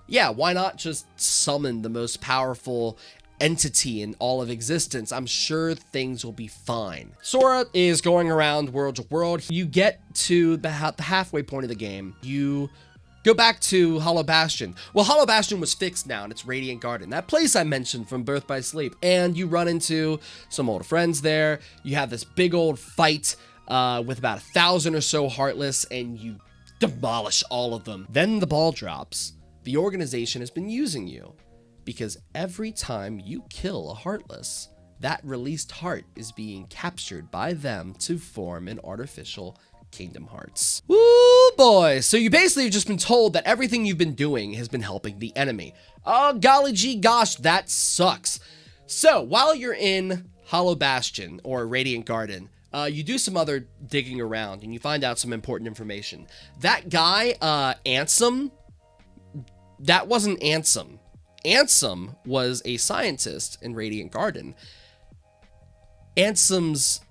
Yeah, why not just summon the most powerful entity in all of existence? I'm sure things will be fine. Sora is going around world to world. You get to the halfway point of the game. You go back to Hollow Bastion. Well, Hollow Bastion was fixed now, and it's Radiant Garden, that place I mentioned from Birth by Sleep. And you run into some old friends there. You have this big old fight with about 1,000 or so Heartless, and you demolish all of them. Then the ball drops. The organization has been using you, because every time you kill a Heartless, that released heart is being captured by them to form an artificial Kingdom Hearts. Woo boy. So you basically have just been told that everything you've been doing has been helping the enemy. Oh, golly gee gosh, that sucks. So while you're in Hollow Bastion or Radiant Garden, you do some other digging around and you find out some important information. That guy, Ansem, that wasn't Ansem. Ansem was a scientist in Radiant Garden. Ansem's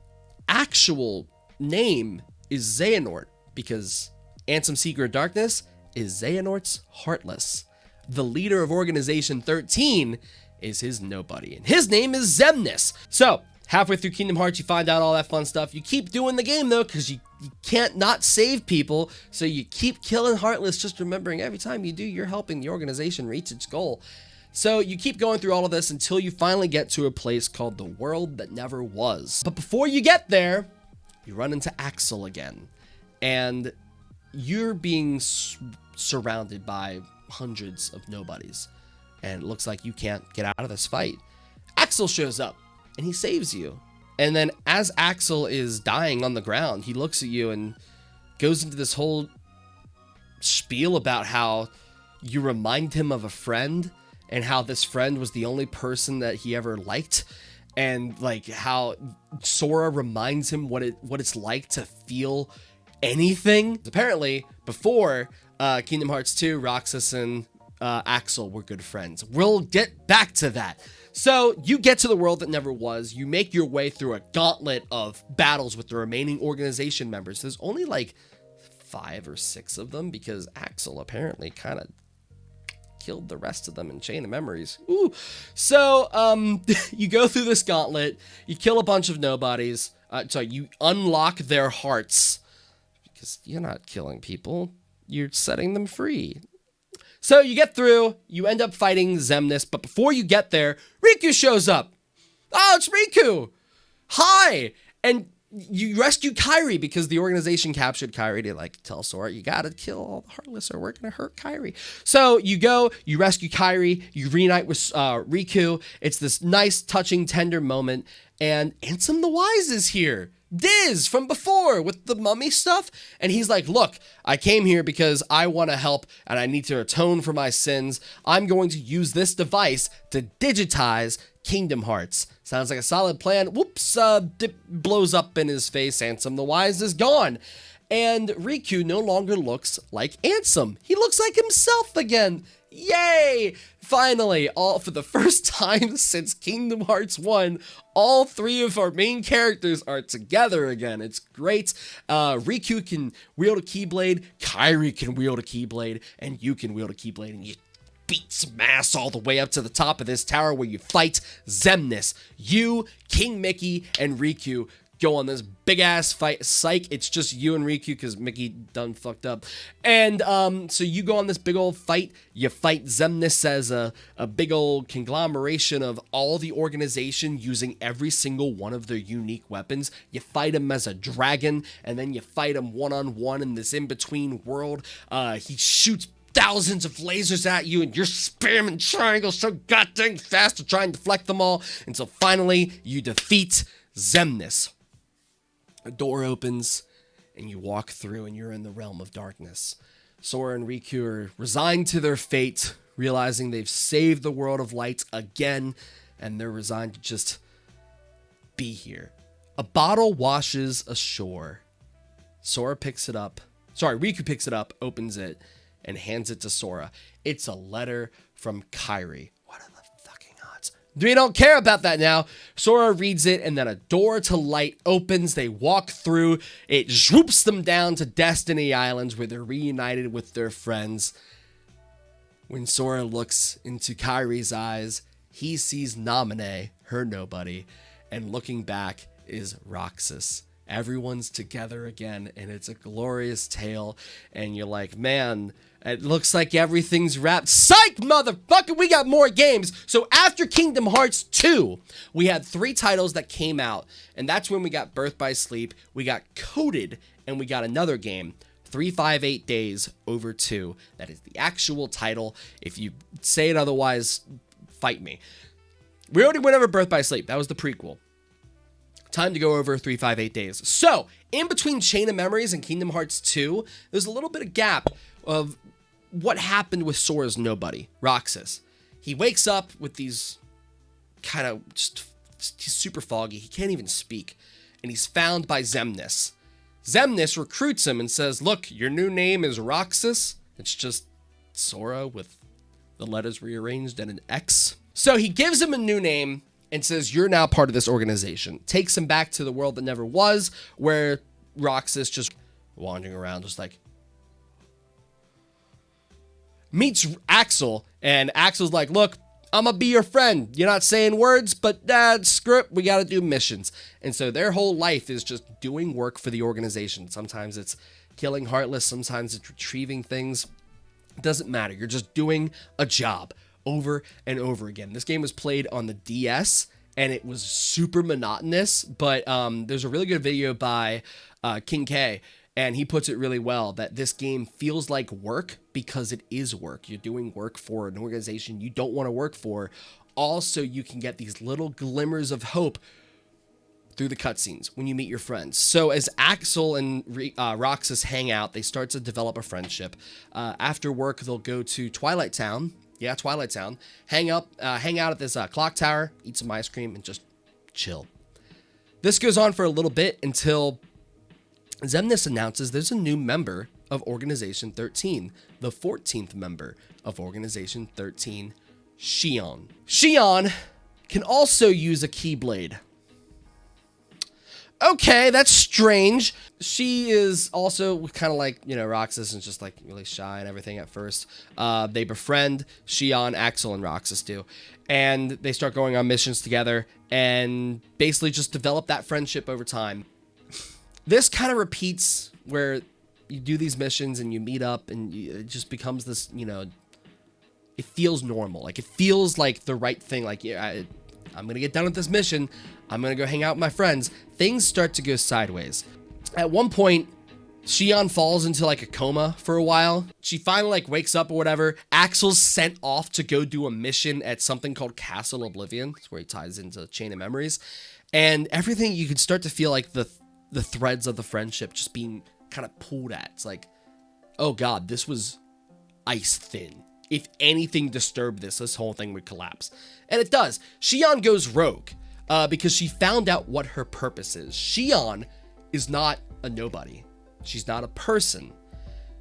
actual name is Xehanort, because Ansem Seeker of Darkness is Xehanort's Heartless. The leader of Organization 13 is his nobody, and his name is Xemnas. So, halfway through Kingdom Hearts, you find out all that fun stuff. You keep doing the game, though, because you can't not save people, so you keep killing Heartless, just remembering every time you do, you're helping the organization reach its goal. So you keep going through all of this until you finally get to a place called the world that never was. But before you get there, you run into Axel again. And you're being surrounded by hundreds of nobodies. And it looks like you can't get out of this fight. Axel shows up and he saves you. And then as Axel is dying on the ground, he looks at you and goes into this whole spiel about how you remind him of a friend and how this friend was the only person that he ever liked. And like how Sora reminds him what it's like to feel anything. Apparently, before Kingdom Hearts 2, Roxas and Axel were good friends. We'll get back to that. So you get to the world that never was. You make your way through a gauntlet of battles with the remaining organization members. There's only like 5 or 6 of them because Axel apparently kind of killed the rest of them in Chain of Memories. Ooh. So you go through this gauntlet. You kill a bunch of nobodies. You unlock their hearts. Because you're not killing people, you're setting them free. So you get through, you end up fighting Xemnas, but before you get there, Riku shows up. Oh, it's Riku! Hi! And you rescue Kairi because the organization captured Kairi to like tell Sora, you gotta kill all the Heartless or we're gonna hurt Kairi. So you go, you rescue Kairi, you reunite with Riku. It's this nice, touching, tender moment, and Ansem the Wise is here. Diz from before with the mummy stuff. And he's like, look, I came here because I want to help and I need to atone for my sins. I'm going to use this device to digitize Kingdom Hearts. Sounds like a solid plan. Whoops, blows up in his face. Ansem the Wise is gone. And Riku no longer looks like Ansem. He looks like himself again. Yay! Finally, for the first time since Kingdom Hearts 1, all 3 of our main characters are together again. It's great. Riku can wield a Keyblade, Kairi can wield a Keyblade, and you can wield a Keyblade, and you beat some ass all the way up to the top of this tower where you fight Xemnas. You, King Mickey, and Riku go on this big ass fight. Psych, it's just you and Riku because Mickey done fucked up. And so you go on this big old fight. You fight Xemnas as a big old conglomeration of all the organization using every single one of their unique weapons. You fight him as a dragon, and then you fight him one-on-one in this in-between world. He shoots thousands of lasers at you, and you're spamming triangles so goddamn fast to try and deflect them all until finally you defeat Xemnas. A door opens, and you walk through, and you're in the realm of darkness. Sora and Riku are resigned to their fate, realizing they've saved the world of light again, and they're resigned to just be here. A bottle washes ashore. Riku picks it up, opens it, and hands it to Sora. It's a letter from Kairi. What are the fucking odds? We don't care about that now. Sora reads it, and then a door to light opens. They walk through. It swoops them down to Destiny Islands, where they're reunited with their friends. When Sora looks into Kairi's eyes, he sees Naminé, her nobody, and looking back is Roxas. Everyone's together again, and it's a glorious tale, and you're like, man, it looks like everything's wrapped. Psych, motherfucker, we got more games. So after Kingdom Hearts 2, we had 3 titles that came out, and that's when we got Birth by Sleep, we got Coded, and we got another game, 358 Days Over 2. That is the actual title. If you say it otherwise, fight me. We already went over Birth by Sleep. That was the prequel. Time to go over 358 Days. So, in between Chain of Memories and Kingdom Hearts 2, there's a little bit of gap of what happened with Sora's nobody, Roxas. He wakes up with these kind of he's super foggy. He can't even speak. And he's found by Xemnas. Xemnas recruits him and says, look, your new name is Roxas. It's just Sora with the letters rearranged and an X. So he gives him a new name and says, you're now part of this organization. Takes him back to the world that never was, where Roxas just wandering around, just like, meets Axel, and Axel's like, look, I'm gonna be your friend. You're not saying words, but screw it, we gotta do missions. And so their whole life is just doing work for the organization. Sometimes it's killing Heartless, sometimes it's retrieving things. It doesn't matter, you're just doing a job over and over again. This game was played on the DS, and it was super monotonous, but there's a really good video by King K, and he puts it really well, that this game feels like work because it is work. You're doing work for an organization you don't want to work for. Also, you can get these little glimmers of hope through the cutscenes when you meet your friends. So as Axel and Roxas hang out, they start to develop a friendship. After work, they'll go to Twilight Town. Yeah, Twilight Town. Hang out at this clock tower, eat some ice cream, and just chill. This goes on for a little bit until Xemnas announces there's a new member of Organization 13, the 14th member of Organization 13, Xion. Xion can also use a Keyblade. Okay, that's strange. She is also kind of like, Roxas is just like really shy and everything at first. They befriend Xion, Axel, and Roxas do. And they start going on missions together and basically just develop that friendship over time. This kind of repeats where you do these missions and you meet up and it just becomes this, it feels normal. Like it feels like the right thing. Like, I'm going to get done with this mission. I'm going to go hang out with my friends. Things start to go sideways. At one point, Xion falls into like a coma for a while. She finally like wakes up or whatever. Axel's sent off to go do a mission at something called Castle Oblivion. It's where he ties into Chain of Memories. And everything, you can start to feel like the threads of the friendship just being kind of pulled at. It's like, oh God, this was ice thin. If anything disturbed this whole thing would collapse. And it does. Xion goes rogue because she found out what her purpose is. Xion is not a nobody. She's not a person.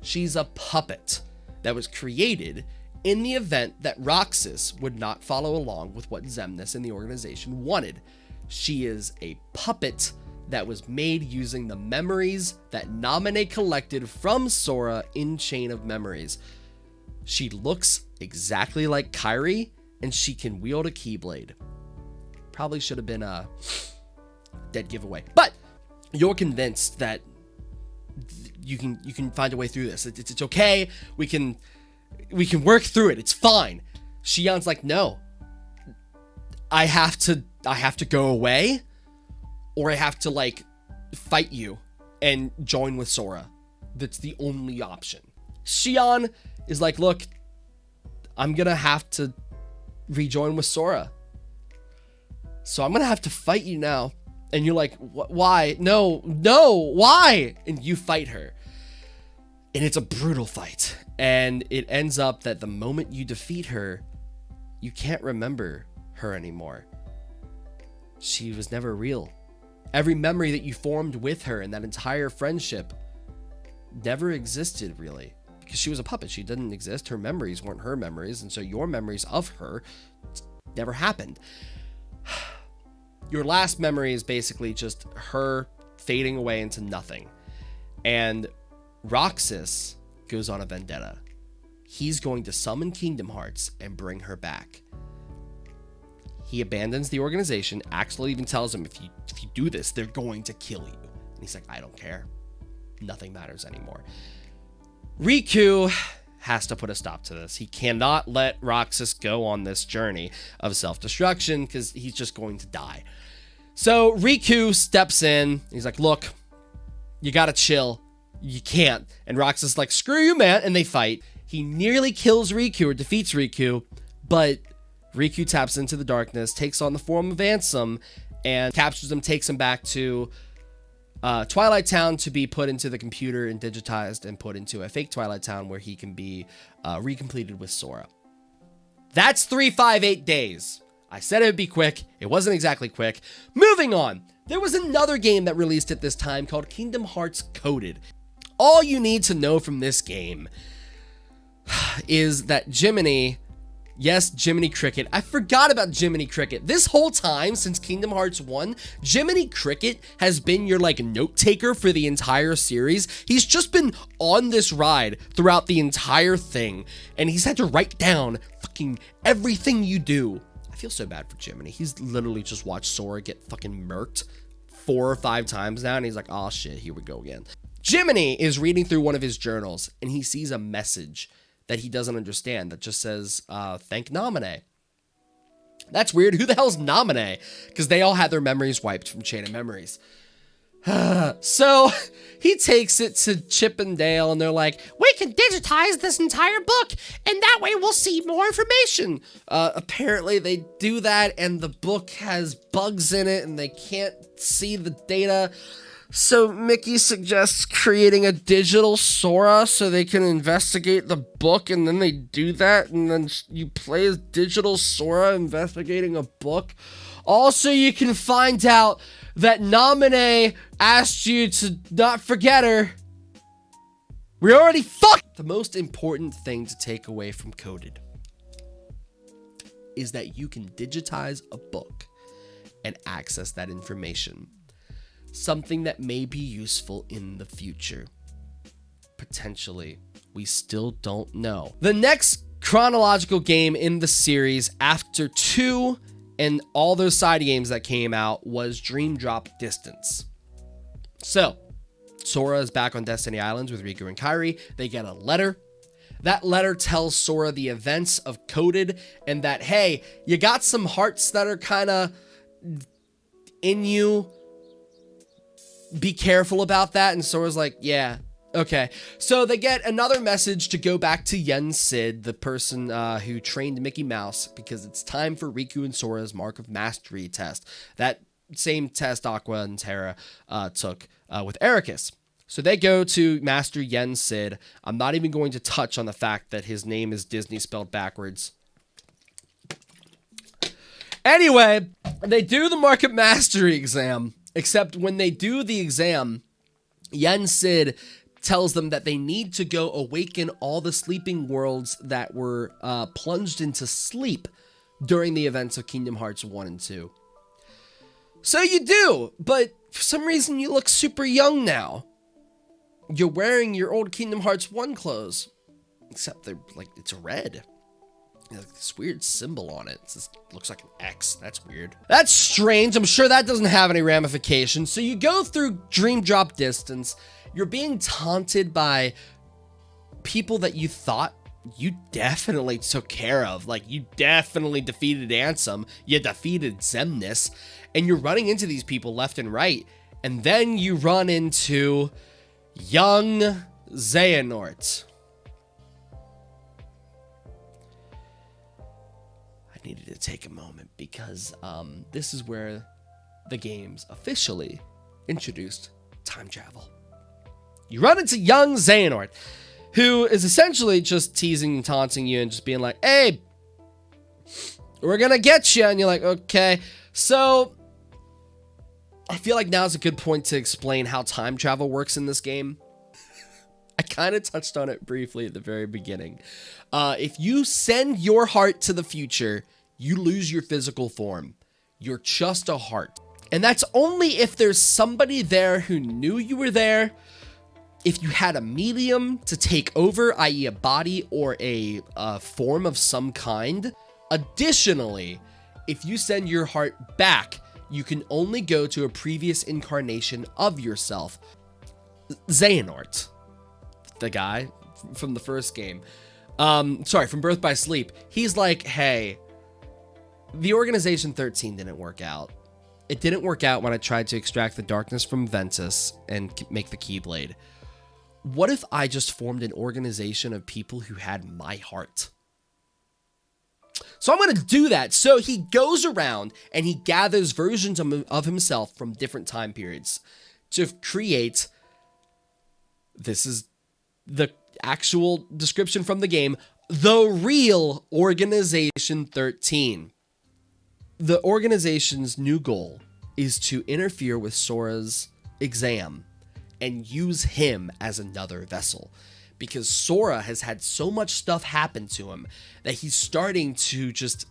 She's a puppet that was created in the event that Roxas would not follow along with what Xemnas and the organization wanted. She is a puppet that was made using the memories that Naminé collected from Sora in Chain of Memories. She looks exactly like Kairi, and she can wield a Keyblade. Probably should have been a dead giveaway, but you're convinced that you can find a way through this. It's okay. We can work through it. It's fine. Xion's like, no, I have to go away, or I have to like fight you and join with Sora. That's the only option. Xion is like, look, I'm gonna have to rejoin with Sora. So I'm gonna have to fight you now. And you're like, why? No, why? And you fight her. And it's a brutal fight. And it ends up that the moment you defeat her, you can't remember her anymore. She was never real. Every memory that you formed with her and that entire friendship never existed, really. Because she was a puppet. She didn't exist. Her memories weren't her memories. And so your memories of her never happened. Your last memory is basically just her fading away into nothing. And Roxas goes on a vendetta. He's going to summon Kingdom Hearts and bring her back. He abandons the organization. Axel even tells him, if you do this, they're going to kill you. And he's like, I don't care. Nothing matters anymore. Riku has to put a stop to this. He cannot let Roxas go on this journey of self-destruction because he's just going to die. So Riku steps in. He's like, look, you gotta chill. You can't. And Roxas is like, screw you, man. And they fight. He nearly kills Riku or defeats Riku, but Riku taps into the darkness, takes on the form of Ansem, and captures him, takes him back to Twilight Town to be put into the computer and digitized and put into a fake Twilight Town where he can be recompleted with Sora. That's 358 days. I said it would be quick. It wasn't exactly quick. Moving on. There was another game that released at this time called Kingdom Hearts Coded. All you need to know from this game is that Jiminy, yes, Jiminy Cricket. I forgot about Jiminy Cricket. This whole time since Kingdom Hearts 1, Jiminy Cricket has been your like note taker for the entire series. He's just been on this ride throughout the entire thing, and he's had to write down fucking everything you do. I feel so bad for Jiminy. He's literally just watched Sora get fucking murked 4 or 5 times now, and he's like, oh shit, here we go again. Jiminy is reading through one of his journals, and he sees a message that he doesn't understand that just says, thank Naminé. That's weird. Who the hell's Naminé? Because they all had their memories wiped from Chain of Memories. So he takes it to Chip and Dale, and they're like, we can digitize this entire book, and that way we'll see more information. Apparently they do that, and the book has bugs in it, and they can't see the data. So Mickey suggests creating a digital Sora so they can investigate the book, and then they do that, and then you play as digital Sora investigating a book. Also, you can find out that Naminé asked you to not forget her. We already fucked! The most important thing to take away from Coded is that you can digitize a book and access that information. Something that may be useful in the future. Potentially. We still don't know. The next chronological game in the series after 2 and all those side games that came out was Dream Drop Distance. So, Sora is back on Destiny Islands with Riku and Kairi. They get a letter. That letter tells Sora the events of Coded and that, hey, you got some hearts that are kind of in you. Be careful about that. And Sora's like, yeah, okay. So they get another message to go back to Yen Sid, the person who trained Mickey Mouse, because it's time for Riku and Sora's Mark of Mastery test. That same test Aqua and Terra took with Ericus. So they go to Master Yen Sid. I'm not even going to touch on the fact that his name is Disney spelled backwards. Anyway, they do the Mark of Mastery exam. Except when they do the exam, Yen Sid tells them that they need to go awaken all the sleeping worlds that were plunged into sleep during the events of Kingdom Hearts 1 and 2. So you do, but for some reason you look super young now. You're wearing your old Kingdom Hearts 1 clothes, except they're like, it's red. Like this weird symbol on it. It just looks like an X. That's weird. That's strange. I'm sure that doesn't have any ramifications. So you go through Dream Drop Distance. You're being taunted by people that you thought you definitely took care of. Like, you definitely defeated Ansem. You defeated Xemnas. And you're running into these people left and right. And then you run into young Xehanort. Needed to take a moment because this is where the games officially introduced time travel. You run into young Xehanort, who is essentially just teasing and taunting you and just being like, hey, we're gonna get you. And you're like, okay. So I feel like now's a good point to explain how time travel works in this game. I kind of touched on it briefly at the very beginning. If you send your heart to the future, you lose your physical form. You're just a heart. And that's only if there's somebody there who knew you were there, if you had a medium to take over, i.e. a body or a form of some kind. Additionally, if you send your heart back, you can only go to a previous incarnation of yourself. Xehanort, the guy from the first game, from Birth by Sleep, he's like, hey, the Organization 13 didn't work out. It didn't work out when I tried to extract the darkness from Ventus and make the Keyblade. What if I just formed an organization of people who had my heart? So I'm going to do that. So he goes around and he gathers versions of himself from different time periods to create, this is the actual description from the game, the real Organization 13. The organization's new goal is to interfere with Sora's exam and use him as another vessel. Because Sora has had so much stuff happen to him that he's starting to just,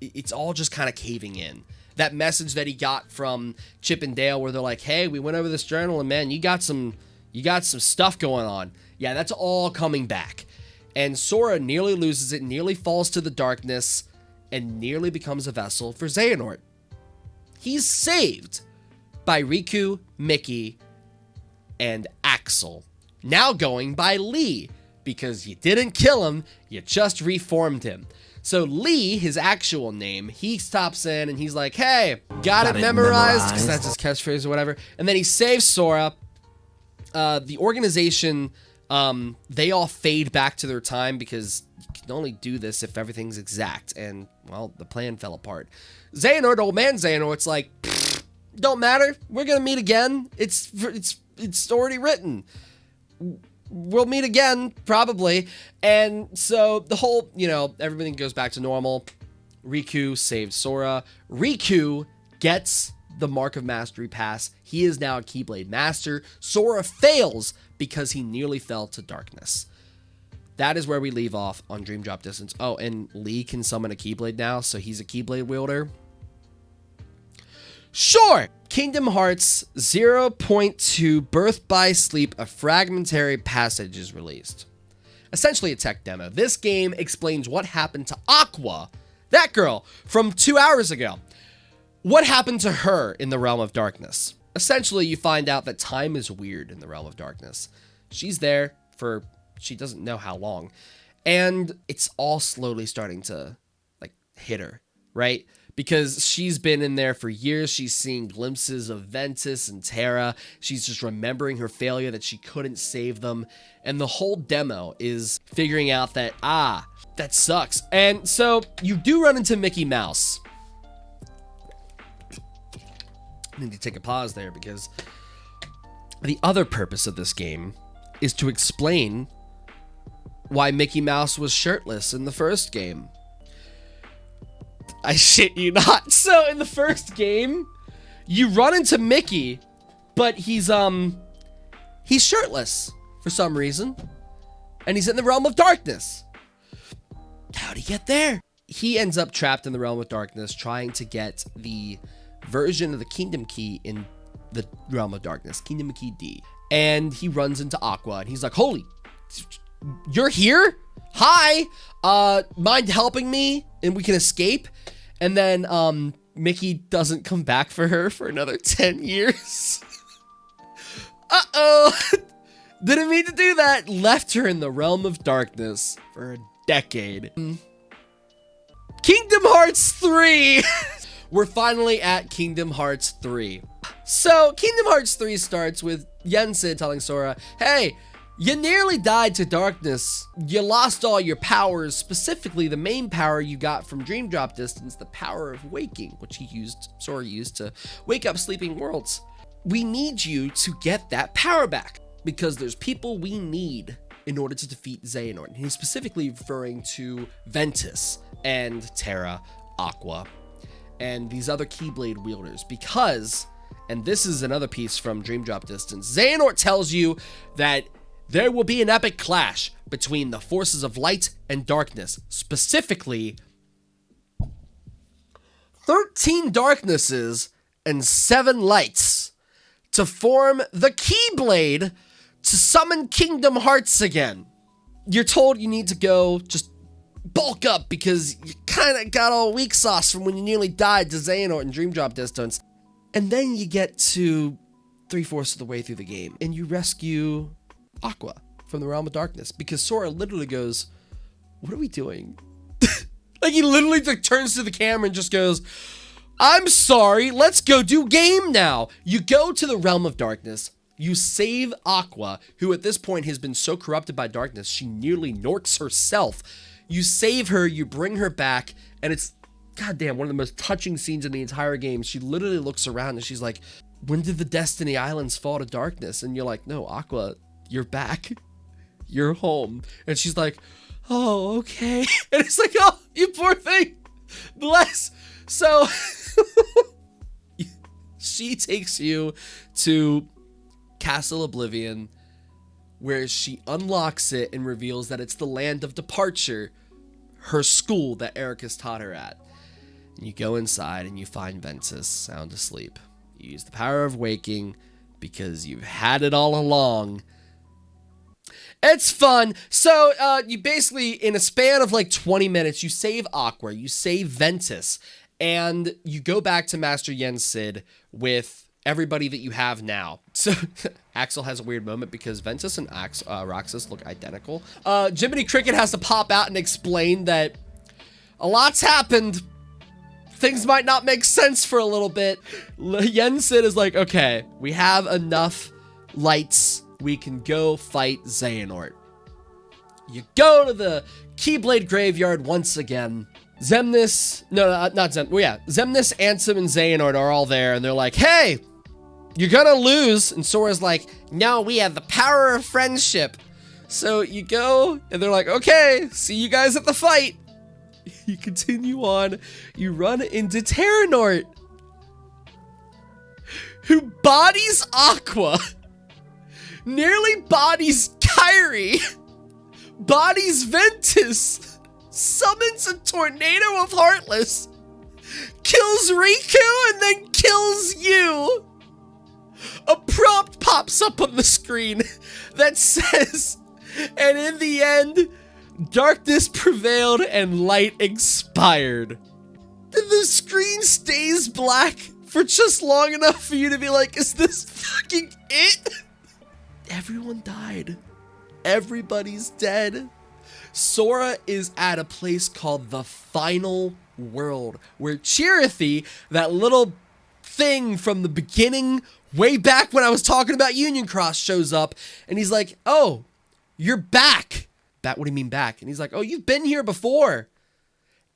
it's all just kind of caving in. That message that he got from Chip and Dale where they're like, hey, we went over this journal and man, you got some stuff going on. Yeah, that's all coming back. And Sora nearly loses it, nearly falls to the darkness, and nearly becomes a vessel for Xehanort. He's saved by Riku, Mickey, and Axel. Now going by Lee, because you didn't kill him, you just reformed him. So Lee, his actual name, he stops in and he's like, hey, got it memorized, because that's his catchphrase or whatever. And then he saves Sora. The organization, they all fade back to their time because you can only do this if everything's exact. And, well, the plan fell apart. Xehanort, old man Xehanort's like, don't matter. We're going to meet again. It's already written. We'll meet again, probably. And so the whole, everything goes back to normal. Riku saves Sora. Riku gets the Mark of Mastery pass. He is now a Keyblade Master. Sora fails because he nearly fell to darkness. That is where we leave off on Dream Drop Distance. Oh, and Lee can summon a Keyblade now, so he's a Keyblade wielder. Sure! Kingdom Hearts 0.2 Birth by Sleep, a fragmentary passage is released. Essentially a tech demo. This game explains what happened to Aqua, that girl, from 2 hours ago. What happened to her in the Realm of Darkness? Essentially, you find out that time is weird in the Realm of Darkness. She's there for she doesn't know how long. And it's all slowly starting to, hit her, right? Because she's been in there for years. She's seeing glimpses of Ventus and Terra. She's just remembering her failure, that she couldn't save them. And the whole demo is figuring out that, that sucks. And so you do run into Mickey Mouse. I need to take a pause there because the other purpose of this game is to explain why Mickey Mouse was shirtless in the first game. I shit you not. So in the first game, you run into Mickey, but he's shirtless for some reason. And he's in the Realm of Darkness. How'd he get there? He ends up trapped in the Realm of Darkness trying to get the version of the Kingdom Key in the Realm of Darkness, Kingdom Key D. And he runs into Aqua and he's like, holy, you're here? Hi, mind helping me and we can escape? And then Mickey doesn't come back for her for another 10 years. Uh-oh. Didn't mean to do that. Left her in the Realm of Darkness for a decade. Kingdom Hearts 3. We're finally at Kingdom Hearts 3. So Kingdom Hearts 3 starts with Yensid telling Sora, hey, you nearly died to darkness. You lost all your powers, specifically the main power you got from Dream Drop Distance, the power of waking, which Sora used to wake up sleeping worlds. We need you to get that power back because there's people we need in order to defeat Xehanort. And he's specifically referring to Ventus and Terra, Aqua, and these other Keyblade wielders because, and this is another piece from Dream Drop Distance, Xehanort tells you that there will be an epic clash between the forces of light and darkness, specifically 13 darknesses and 7 lights to form the Keyblade to summon Kingdom Hearts again. You're told you need to go just bulk up because you kind of got all weak sauce from when you nearly died to Xehanort in Dream Drop Distance. And then you get to 3/4 of the way through the game and you rescue Aqua from the Realm of Darkness because Sora literally goes, what are we doing? He literally turns to the camera and just goes, I'm sorry, let's go do game now. You go to the Realm of Darkness, you save Aqua, who at this point has been so corrupted by darkness, she nearly norks herself. You save her, you bring her back, and it's, goddamn, one of the most touching scenes in the entire game. She literally looks around and she's like, when did the Destiny Islands fall to darkness? And you're like, no, Aqua, you're back. You're home. And she's like, oh, okay. And it's like, oh, you poor thing. Bless. So she takes you to Castle Oblivion, where she unlocks it and reveals that it's the land of departure, her school that Ericus taught her at. And you go inside and you find Ventus sound asleep. You use the power of waking because you've had it all along. It's fun. So you basically, in a span of 20 minutes, you save Aqua, you save Ventus, and you go back to Master Yensid with everybody that you have now. So Axel has a weird moment because Ventus and Roxas look identical. Jiminy Cricket has to pop out and explain that a lot's happened. Things might not make sense for a little bit. Yensid is like, okay, we have enough lights. We can go fight Xehanort. You go to the Keyblade graveyard once again. Xemnas, no, not Xemnas. Well, yeah, Xemnas, Ansem, and Xehanort are all there, and they're like, hey, you're gonna lose. And Sora's like, no, we have the power of friendship. So you go, and they're like, okay, see you guys at the fight. You continue on. You run into Terranort, who bodies Aqua, nearly bodies Kyrie, bodies Ventus, summons a tornado of Heartless, kills Riku, and then kills you. A prompt pops up on the screen that says, and in the end, darkness prevailed and light expired. The screen stays black for just long enough for you to be like, is this fucking it? Everyone died. Everybody's dead. Sora is at a place called the Final World, where Chirithy, that little thing from the beginning, way back when I was talking about Union Cross, shows up, and he's like, oh, you're back. What do you mean back? And he's like, oh, you've been here before.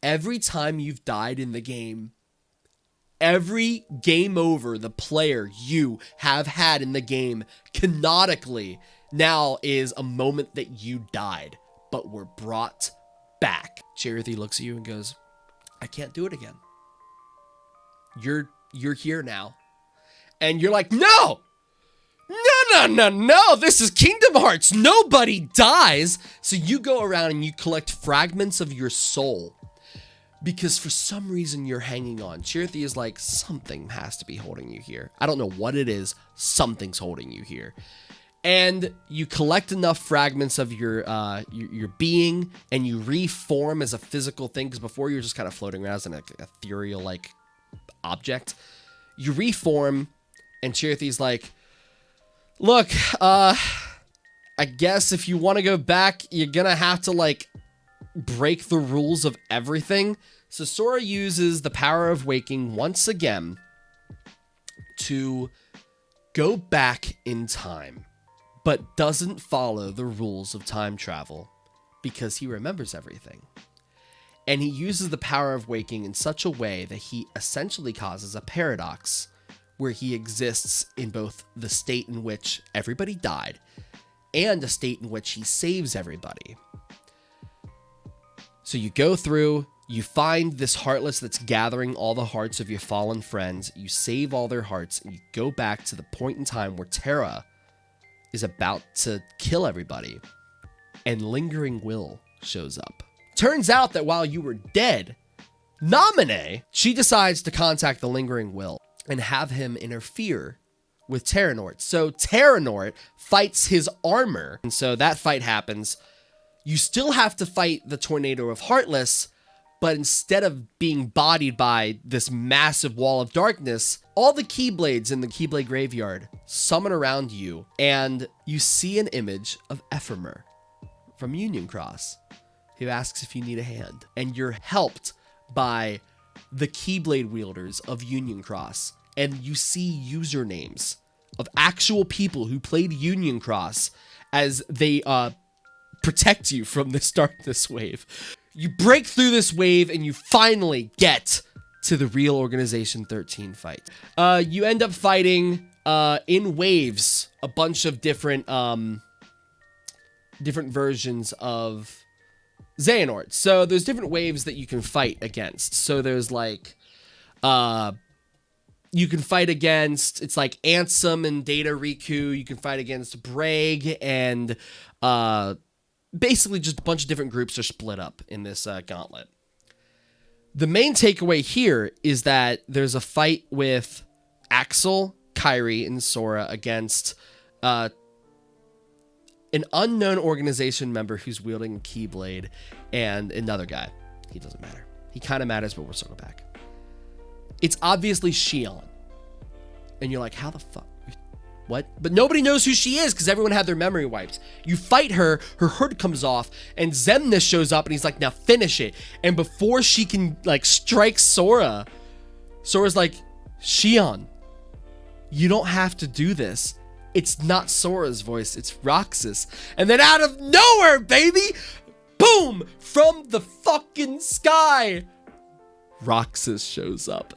Every time you've died in the game, every game over the player you have had in the game, canonically, now is a moment that you died, but were brought back. Chirithy looks at you and goes, I can't do it again. You're here now. And you're like, no! No, this is Kingdom Hearts. Nobody dies. So you go around and you collect fragments of your soul because for some reason you're hanging on. Chirithy is like, something has to be holding you here. I don't know what it is. Something's holding you here. And you collect enough fragments of your being and you reform as a physical thing, because before you were just kind of floating around as an ethereal like object. You reform and Chirithy's like, look, I guess if you want to go back, you're gonna have to, like, break the rules of everything. So Sora uses the power of waking once again to go back in time, but doesn't follow the rules of time travel because he remembers everything. And he uses the power of waking in such a way that he essentially causes a paradox where he exists in both the state in which everybody died and a state in which he saves everybody. So you go through, you find this Heartless that's gathering all the hearts of your fallen friends, you save all their hearts, and you go back to the point in time where Terra is about to kill everybody, and Lingering Will shows up. Turns out that while you were dead, Naminé, she decides to contact the Lingering Will and have him interfere with Terranort. So Terranort fights his armor, and so that fight happens. You still have to fight the Tornado of Heartless, but instead of being bodied by this massive wall of darkness, all the Keyblades in the Keyblade graveyard summon around you, and you see an image of Ephemer from Union Cross, who asks if you need a hand. And you're helped by the Keyblade wielders of Union Cross, and you see usernames of actual people who played Union Cross as they protect you from this darkness wave. You break through this wave and you finally get to the real Organization 13 fight. You end up fighting in waves a bunch of different versions of Xehanort. So there's different waves that you can fight against. So there's like, you can fight against, it's like Ansem and Data Riku. You can fight against Bragg, and basically just a bunch of different groups are split up in this gauntlet. The main takeaway here is that there's a fight with Axel, Kyrie, and Sora against an unknown organization member who's wielding a Keyblade, and another guy. He doesn't matter. He kind of matters, but we'll circle back. It's obviously Xion. And you're like, how the fuck? What? But nobody knows who she is because everyone had their memory wiped. You fight her, her hood comes off, and Xemnas shows up and he's like, now finish it. And before she can like strike Sora, Sora's like, Xion, you don't have to do this. It's not Sora's voice, it's Roxas. And then out of nowhere, baby, boom, from the fucking sky, Roxas shows up.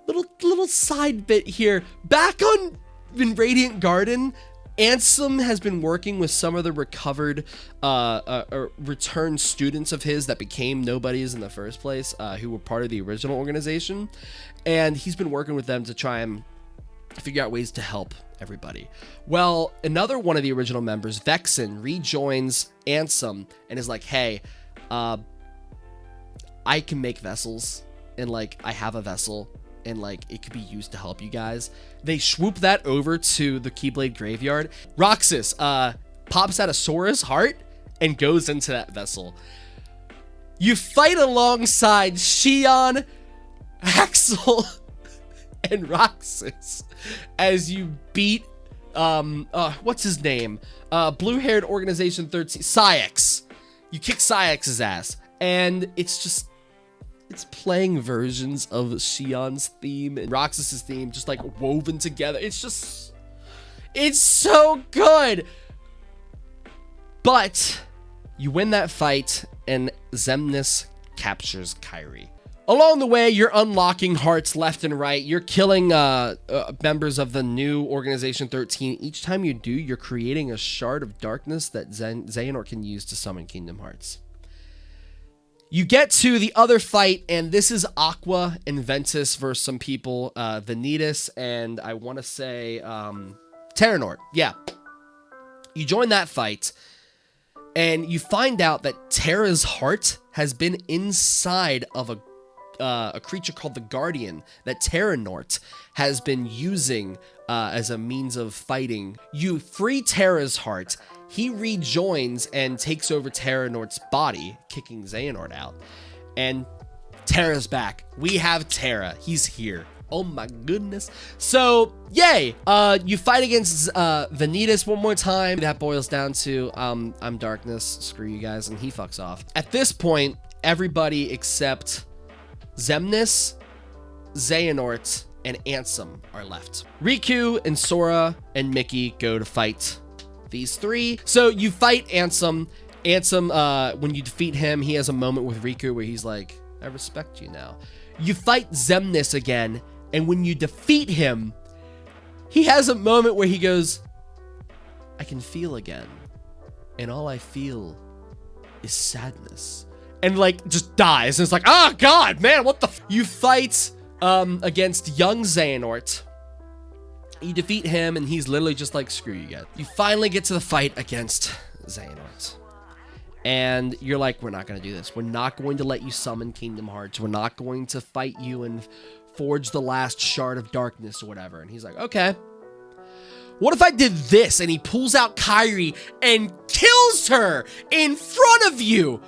Little side bit here. Back on in Radiant Garden, Ansem has been working with some of the recovered returned students of his that became nobodies in the first place, who were part of the original organization, and he's been working with them to try and figure out ways to help everybody. Well, another one of the original members, Vexen, rejoins Ansem and is like, hey, I can make vessels, and like I have a vessel, and like it could be used to help you guys. They swoop that over to the Keyblade graveyard. Roxas pops out of Sora's heart and goes into that vessel. You fight alongside Xion, Axel, and Roxas as you beat what's his name? Blue-haired Organization 13, Saïx. You kick Saïx's ass, and it's playing versions of Xion's theme and Roxas's theme just like woven together. It's so good. But you win that fight and Xemnas captures Kairi. Along the way, you're unlocking hearts left and right. You're killing members of the new Organization 13. Each time you do, you're creating a shard of darkness that Xehanort can use to summon Kingdom Hearts. You get to the other fight, and this is Aqua and Ventus versus some people, Vanitas, and I want to say Terranort. Yeah. You join that fight, and you find out that Terra's heart has been inside of a creature called the Guardian that Terranort has been using as a means of fighting. You free Terra's heart. He rejoins and takes over Terranort's body, kicking Xehanort out. And Terra's back. We have Terra. He's here. Oh my goodness. So, yay! You fight against Vanitas one more time. That boils down to, I'm darkness, screw you guys, and he fucks off. At this point, everybody except Xemnas, Xehanort, and Ansem are left. Riku and Sora and Mickey go to fight these three. So you fight Ansem. Ansem, when you defeat him, he has a moment with Riku where he's like, I respect you now. You fight Xemnas again, and when you defeat him, he has a moment where he goes, I can feel again, and all I feel is sadness. And like, just dies, and it's like, oh god, man, what the f. You fight against young Xehanort. You defeat him, and he's literally just like, screw you guys. You finally get to the fight against Xehanort. And you're like, we're not going to do this. We're not going to let you summon Kingdom Hearts. We're not going to fight you and forge the last shard of darkness or whatever. And he's like, okay. What if I did this? And he pulls out Kairi and kills her in front of you.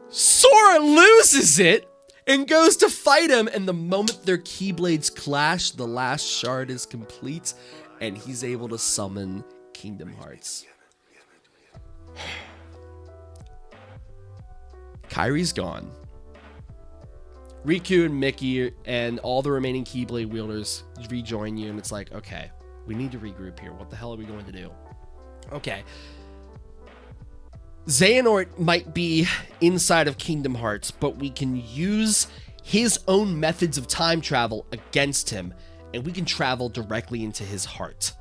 Sora loses it and goes to fight him, and the moment their Keyblades clash, the last shard is complete, and he's able to summon Kingdom Hearts. Kairi's gone. Riku and Mickey and all the remaining Keyblade wielders rejoin you, and it's like, okay, we need to regroup here. What the hell are we going to do? Okay. Xehanort might be inside of Kingdom Hearts, but we can use his own methods of time travel against him, and we can travel directly into his heart.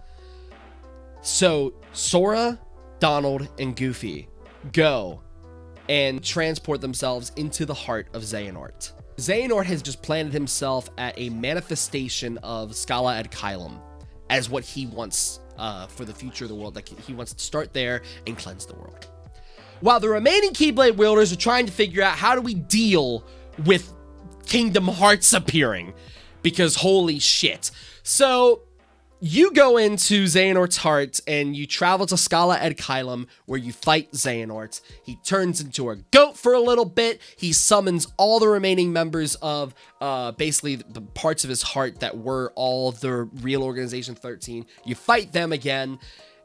So Sora, Donald, and Goofy go and transport themselves into the heart of Xehanort. Xehanort has just planted himself at a manifestation of Scala ad Caelum as what he wants for the future of the world. Like, he wants to start there and cleanse the world. While the remaining Keyblade wielders are trying to figure out how do we deal with Kingdom Hearts appearing, because holy shit. So You go into Xehanort's heart and you travel to Scala Ed Kylum where you fight Xehanort. He turns into a goat for a little bit. He summons all the remaining members of basically the parts of his heart that were all of the real Organization 13. You fight them again,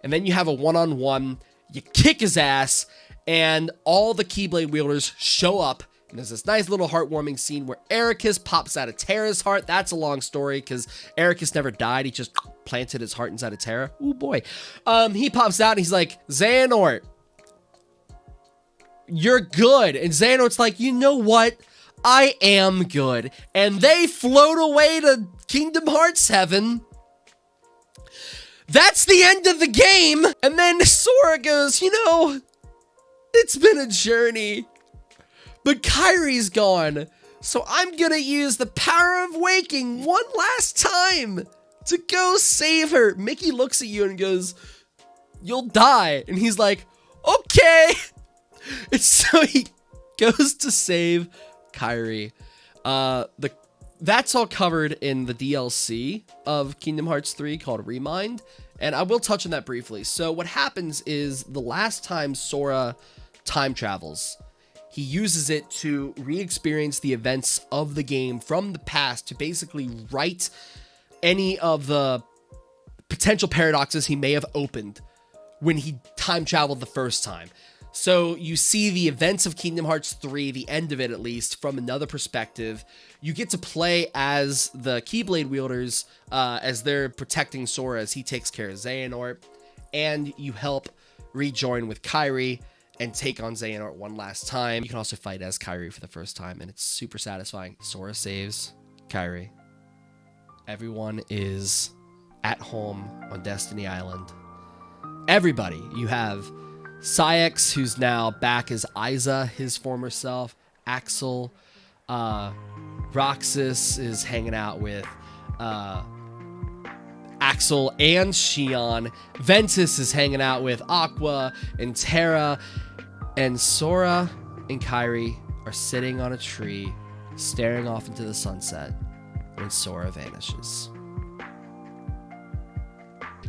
and then you have a one-on-one. You kick his ass, and all the Keyblade wielders show up. And there's this nice little heartwarming scene where Ericus pops out of Terra's heart. That's a long story because Ericus never died. He just planted his heart inside of Terra. Ooh, boy. He pops out and he's like, Xehanort, you're good. And Xehanort's like, you know what? I am good. And they float away to Kingdom Hearts Heaven. That's the end of the game. And then Sora goes, you know, it's been a journey. But Kairi's gone, so I'm gonna use the power of waking one last time to go save her. Mickey looks at you and goes, you'll die. And he's like, okay. And so he goes to save Kairi. That's all covered in the DLC of Kingdom Hearts 3 called Remind. And I will touch on that briefly. So what happens is the last time Sora time travels, he uses it to re-experience the events of the game from the past to basically right any of the potential paradoxes he may have opened when he time traveled the first time. So you see the events of Kingdom Hearts 3, the end of it at least, from another perspective. You get to play as the Keyblade wielders as they're protecting Sora as he takes care of Xehanort, and you help rejoin with Kairi and take on Xehanort one last time. You can also fight as Kairi for the first time, and it's super satisfying. Sora saves Kairi. Everyone is at home on Destiny Island. Everybody. You have Saïx, who's now back as Isa, his former self. Axel. Roxas is hanging out with Axel and Xion. Ventus is hanging out with Aqua and Terra. And Sora and Kairi are sitting on a tree, staring off into the sunset when Sora vanishes.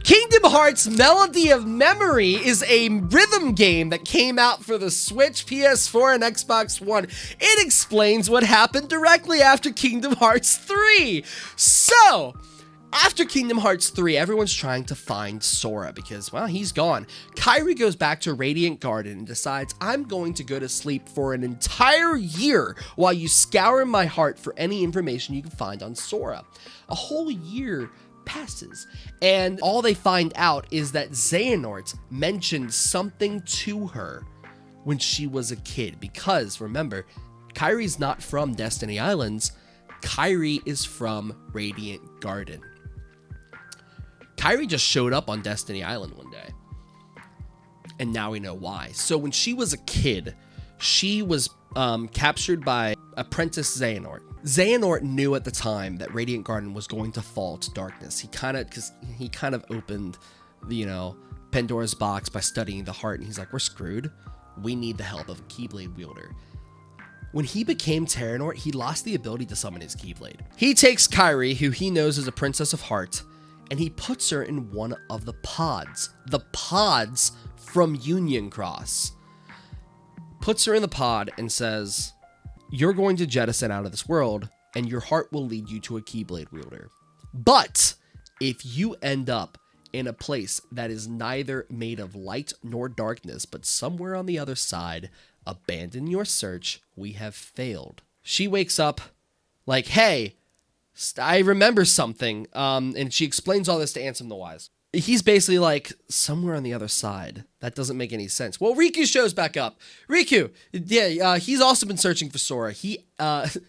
Kingdom Hearts Melody of Memory is a rhythm game that came out for the Switch, PS4, and Xbox One. It explains what happened directly after Kingdom Hearts 3. So, after Kingdom Hearts 3, everyone's trying to find Sora because, well, he's gone. Kairi goes back to Radiant Garden and decides, I'm going to go to sleep for an entire year while you scour my heart for any information you can find on Sora. A whole year passes, and all they find out is that Xehanort mentioned something to her when she was a kid. Because, remember, Kairi's not from Destiny Islands. Kairi is from Radiant Garden. Kairi just showed up on Destiny Island one day. And now we know why. So when she was a kid, she was captured by Apprentice Xehanort. Xehanort knew at the time that Radiant Garden was going to fall to darkness. He kind of opened, Pandora's box by studying the heart, and he's like, we're screwed. We need the help of a Keyblade wielder. When he became Terranort, he lost the ability to summon his Keyblade. He takes Kairi, who he knows is a Princess of Heart, and he puts her in one of the pods. The pods from Union Cross. Puts her in the pod and says, you're going to jettison out of this world, and your heart will lead you to a Keyblade wielder. But if you end up in a place that is neither made of light nor darkness, but somewhere on the other side, abandon your search. We have failed. She wakes up like, hey, I remember something. And she explains all this to Ansem the Wise. He's basically like, somewhere on the other side. That doesn't make any sense. Well, Riku shows back up. Riku, yeah, he's also been searching for Sora.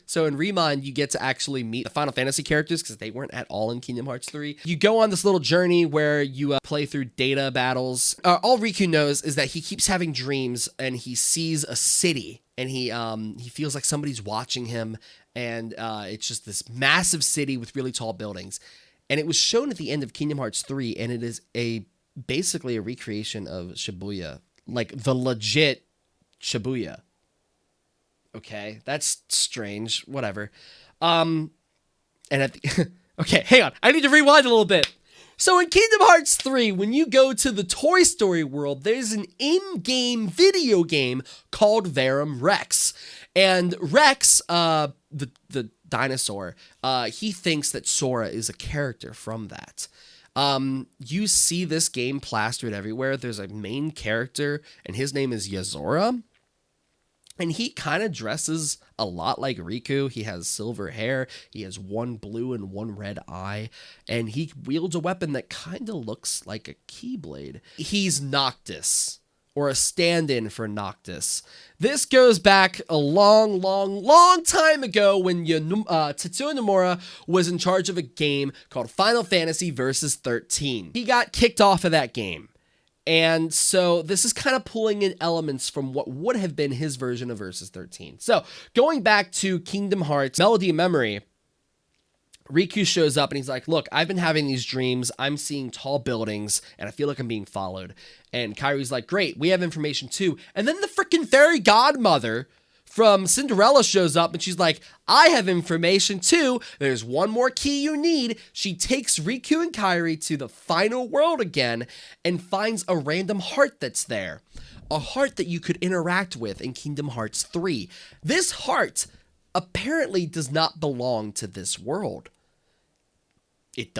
So in Remind, you get to actually meet the Final Fantasy characters because they weren't at all in Kingdom Hearts 3. You go on this little journey where you play through data battles. All Riku knows is that he keeps having dreams and he sees a city and he feels like somebody's watching him, and it's just this massive city with really tall buildings. And it was shown at the end of Kingdom Hearts 3, and it is basically a recreation of Shibuya. Like, the legit Shibuya. Okay, that's strange. Whatever. And at the... Okay, hang on. I need to rewind a little bit. So in Kingdom Hearts 3, when you go to the Toy Story world, there's an in-game video game called Verum Rex. And Rex, the dinosaur, he thinks that Sora is a character from that. You see this game plastered everywhere. There's a main character, and his name is Yozora. And he kind of dresses a lot like Riku. He has silver hair. He has one blue and one red eye. And he wields a weapon that kind of looks like a Keyblade. He's Noctis, or a stand-in for Noctis. This goes back a long time ago when Tetsuya Nomura was in charge of a game called Final Fantasy Versus 13. He got kicked off of that game. And so this is kind of pulling in elements from what would have been his version of Versus 13. So going back to Kingdom Hearts Melody of Memory, Riku shows up and he's like, look, I've been having these dreams. I'm seeing tall buildings and I feel like I'm being followed. And Kyrie's like, great, we have information too. And then the freaking fairy godmother from Cinderella shows up and she's like, I have information too. There's one more key you need. She takes Riku and Kyrie to the final world again and finds a random heart that's there. A heart that you could interact with in Kingdom Hearts 3. This heart apparently does not belong to this world. It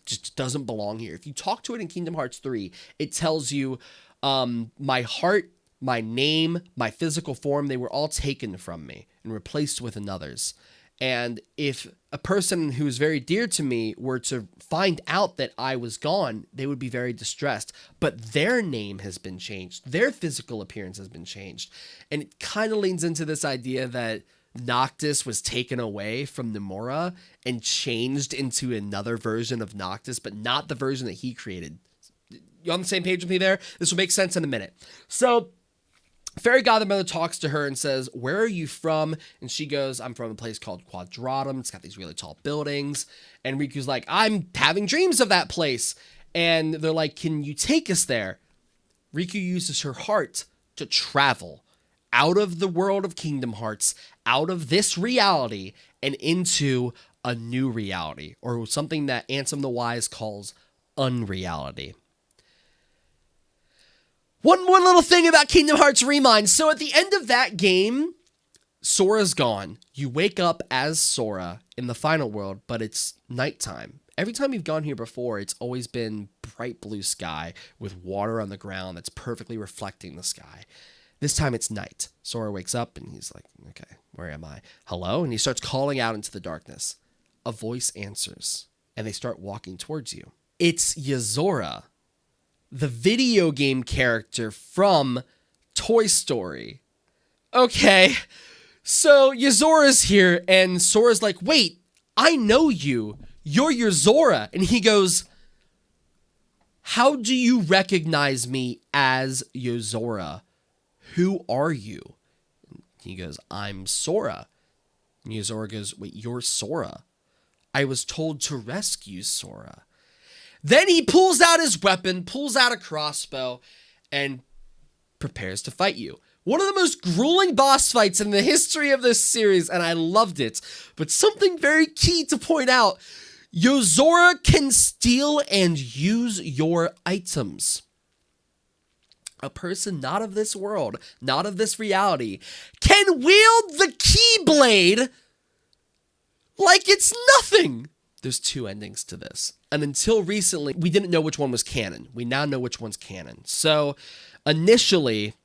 just doesn't belong here. If you talk to it in Kingdom Hearts 3, it tells you, my heart, my name, my physical form, they were all taken from me and replaced with another's. And if a person who's very dear to me were to find out that I was gone, they would be very distressed. But their name has been changed. Their physical appearance has been changed. And it kind of leans into this idea that Noctis was taken away from Nomura and changed into another version of Noctis, but not the version that he created. You on the same page with me there? This will make sense in a minute. So Fairy Godmother talks to her and says, where are you from? And she goes, I'm from a place called Quadratum. It's got these really tall buildings. And Riku's like, I'm having dreams of that place. And they're like, can you take us there? Riku uses her heart to travel out of the world of Kingdom Hearts, out of this reality, and into a new reality, or something that Ansem the Wise calls unreality. One more little thing about Kingdom Hearts Remind. So at the end of that game, Sora's gone. You wake up as Sora in the final world, but it's nighttime. Every time you've gone here before, it's always been bright blue sky with water on the ground that's perfectly reflecting the sky. This time it's night. Sora wakes up and he's like, okay, where am I? Hello? And he starts calling out into the darkness. A voice answers, and they start walking towards you. It's Yozora, the video game character from Toy Story. Okay, so Yozora's here, and Sora's like, wait, I know you. You're Yozora. And he goes, how do you recognize me as Yozora? Who are you? And he goes, I'm Sora. And Yozora goes, wait, you're Sora? I was told to rescue Sora. Then he pulls out his weapon, pulls out a crossbow, and prepares to fight you. One of the most grueling boss fights in the history of this series, and I loved it. But something very key to point out, Yozora can steal and use your items. A person not of this world, not of this reality, can wield the Keyblade like it's nothing. There's two endings to this. And until recently, we didn't know which one was canon. We now know which one's canon. So initially,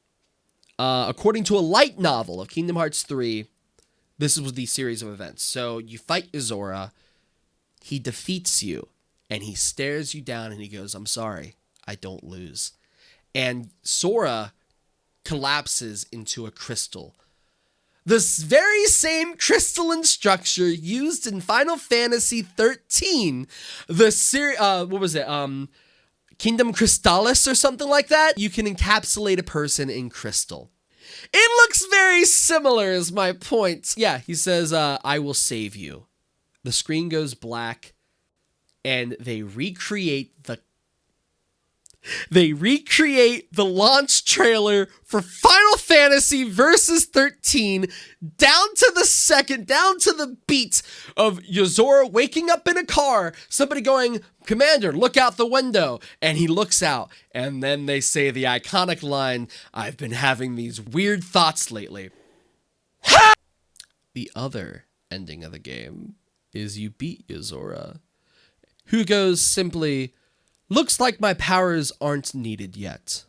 according to a light novel of Kingdom Hearts 3, this was the series of events. So you fight Yozora, he defeats you, and he stares you down and he goes, I'm sorry, I don't lose. And Sora collapses into a crystal. This very same crystalline structure used in Final Fantasy 13, Kingdom Crystallis or something like that. You can encapsulate a person in crystal. It looks very similar is my point. Yeah, he says, I will save you. The screen goes black and they recreate the They recreate the launch trailer for Final Fantasy Versus 13 down to the second, down to the beat of Yozora waking up in a car, somebody going, "Commander, look out the window," and he looks out, and then they say the iconic line, "I've been having these weird thoughts lately." The other ending of the game is you beat Yozora, who goes simply, "Looks like my powers aren't needed yet."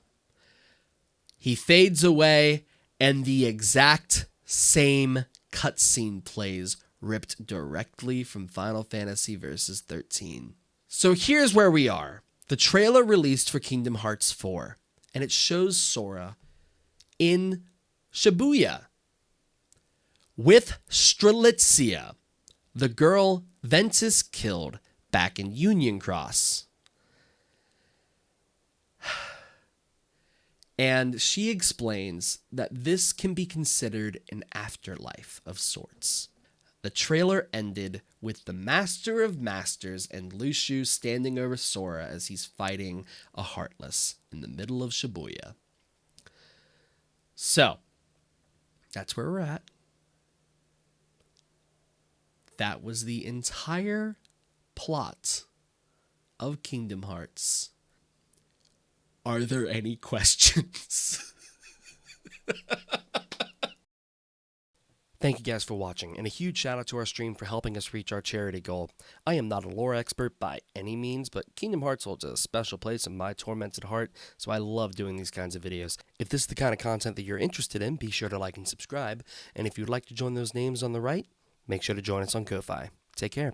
He fades away, and the exact same cutscene plays, ripped directly from Final Fantasy Versus 13. So here's where we are. The trailer released for Kingdom Hearts 4, and it shows Sora in Shibuya with Strelitzia, the girl Ventus killed back in Union Cross. And she explains that this can be considered an afterlife of sorts. The trailer ended with the Master of Masters and Lucio standing over Sora as he's fighting a Heartless in the middle of Shibuya. So, that's where we're at. That was the entire plot of Kingdom Hearts. Are there any questions? Thank you guys for watching, and a huge shout out to our stream for helping us reach our charity goal. I am not a lore expert by any means, but Kingdom Hearts holds a special place in my tormented heart, so I love doing these kinds of videos. If this is the kind of content that you're interested in, be sure to like and subscribe, and if you'd like to join those names on the right, make sure to join us on Ko-Fi. Take care.